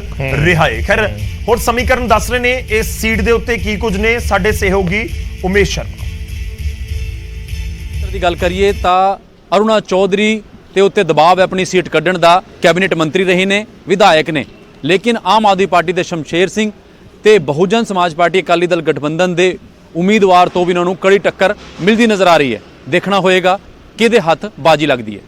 ਰਿਹਾ ਹੈ। ਖੈਰ ਹੁਣ ਸਮੀਕਰਨ ਦੱਸ ਰਹੇ ਨੇ ਇਸ ਸੀਟ ਦੇ ਉੱਤੇ ਕੀ ਕੁਝ ਨੇ। ਸਾਡੇ ਸਹਿਯੋਗੀ ਉਮੇਸ਼ ਸ਼ਰਮਾ ਦੀ ਗੱਲ ਕਰੀਏ ਤਾਂ ਅਰੁਣਾ ਚੌਧਰੀ ਤੇ ਉੱਤੇ ਦਬਾਅ ਹੈ ਆਪਣੀ ਸੀਟ ਕੱਢਣ ਦਾ। ਕੈਬਨਿਟ ਮੰਤਰੀ ਰਹੇ ਨੇ, ਵਿਧਾਇਕ ਨੇ, ਲੇਕਿਨ ਆਮ ਆਦਮੀ ਪਾਰਟੀ ਦੇ ਸ਼ਮਸ਼ੇਰ ਸਿੰਘ ਤੇ ਬਹੁਜਨ ਸਮਾਜ ਪਾਰਟੀ ਅਕਾਲੀ ਦਲ ਗਠਬੰਧਨ ਦੇ ਉਮੀਦਵਾਰ ਤੋਂ ਵੀ ਉਹਨਾਂ ਨੂੰ ਕੜੀ ਟੱਕਰ ਮਿਲਦੀ ਨਜ਼ਰ ਆ ਰਹੀ ਹੈ। ਦੇਖਣਾ ਹੋਏਗਾ ਕਿਹਦੇ ਹੱਥ ਬਾਜੀ ਲੱਗਦੀ ਹੈ।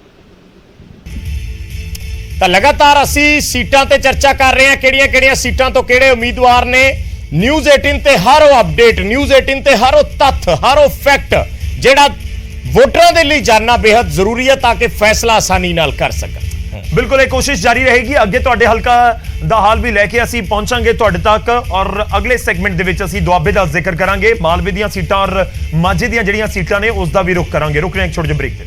ਤਾਂ ਲਗਾਤਾਰ ਅਸੀਂ ਸੀਟਾਂ ਤੇ ਚਰਚਾ ਕਰ ਰਹੇ ਹਾਂ, ਕਿਹੜੀਆਂ-ਕਿਹੜੀਆਂ ਸੀਟਾਂ ਤੋਂ ਕਿਹੜੇ ਉਮੀਦਵਾਰ ਨੇ। ਨਿਊਜ਼ 18 ਤੇ ਹਰ ਉਹ ਅਪਡੇਟ, ਨਿਊਜ਼ 18 ਤੇ ਹਰ ਉਹ ਤੱਥ, ਹਰ ਉਹ ਫੈਕਟ ਜਿਹੜਾ ਵੋਟਰਾਂ ਦੇ ਲਈ ਜਾਨਣਾ ਬੇहद ਜ਼ਰੂਰੀ ਹੈ ਤਾਂ ਕਿ ਫੈਸਲਾ ਆਸਾਨੀ ਨਾਲ ਕਰ ਸਕਣ। ਬਿਲਕੁਲ ਇਹ ਕੋਸ਼ਿਸ਼ ਜਾਰੀ ਰਹੇਗੀ। ਅੱਗੇ ਤੁਹਾਡੇ ਹਲਕਾ ਦਾ ਹਾਲ ਵੀ ਲੈ ਕੇ ਅਸੀਂ ਪਹੁੰਚਾਂਗੇ ਤੁਹਾਡੇ ਤੱਕ ਔਰ ਅਗਲੇ ਸੈਗਮੈਂਟ ਦੇ ਵਿੱਚ ਅਸੀਂ ਦੁਆਬੇ ਦਾ ਜ਼ਿਕਰ ਕਰਾਂਗੇ, ਮਾਲਵੇ ਦੀਆਂ ਸੀਟਾਂ ਔਰ ਮਾਝੇ ਦੀਆਂ ਜਿਹੜੀਆਂ ਸੀਟਾਂ ਨੇ ਉਸ ਦਾ ਵੀ ਰੁਖ ਕਰਾਂਗੇ। ਰੁਕ ਰਹੇ ਹਾਂ ਇੱਕ ਛੋਟੇ ਜਿਹੇ ਬ੍ਰੇਕ ਤੇ।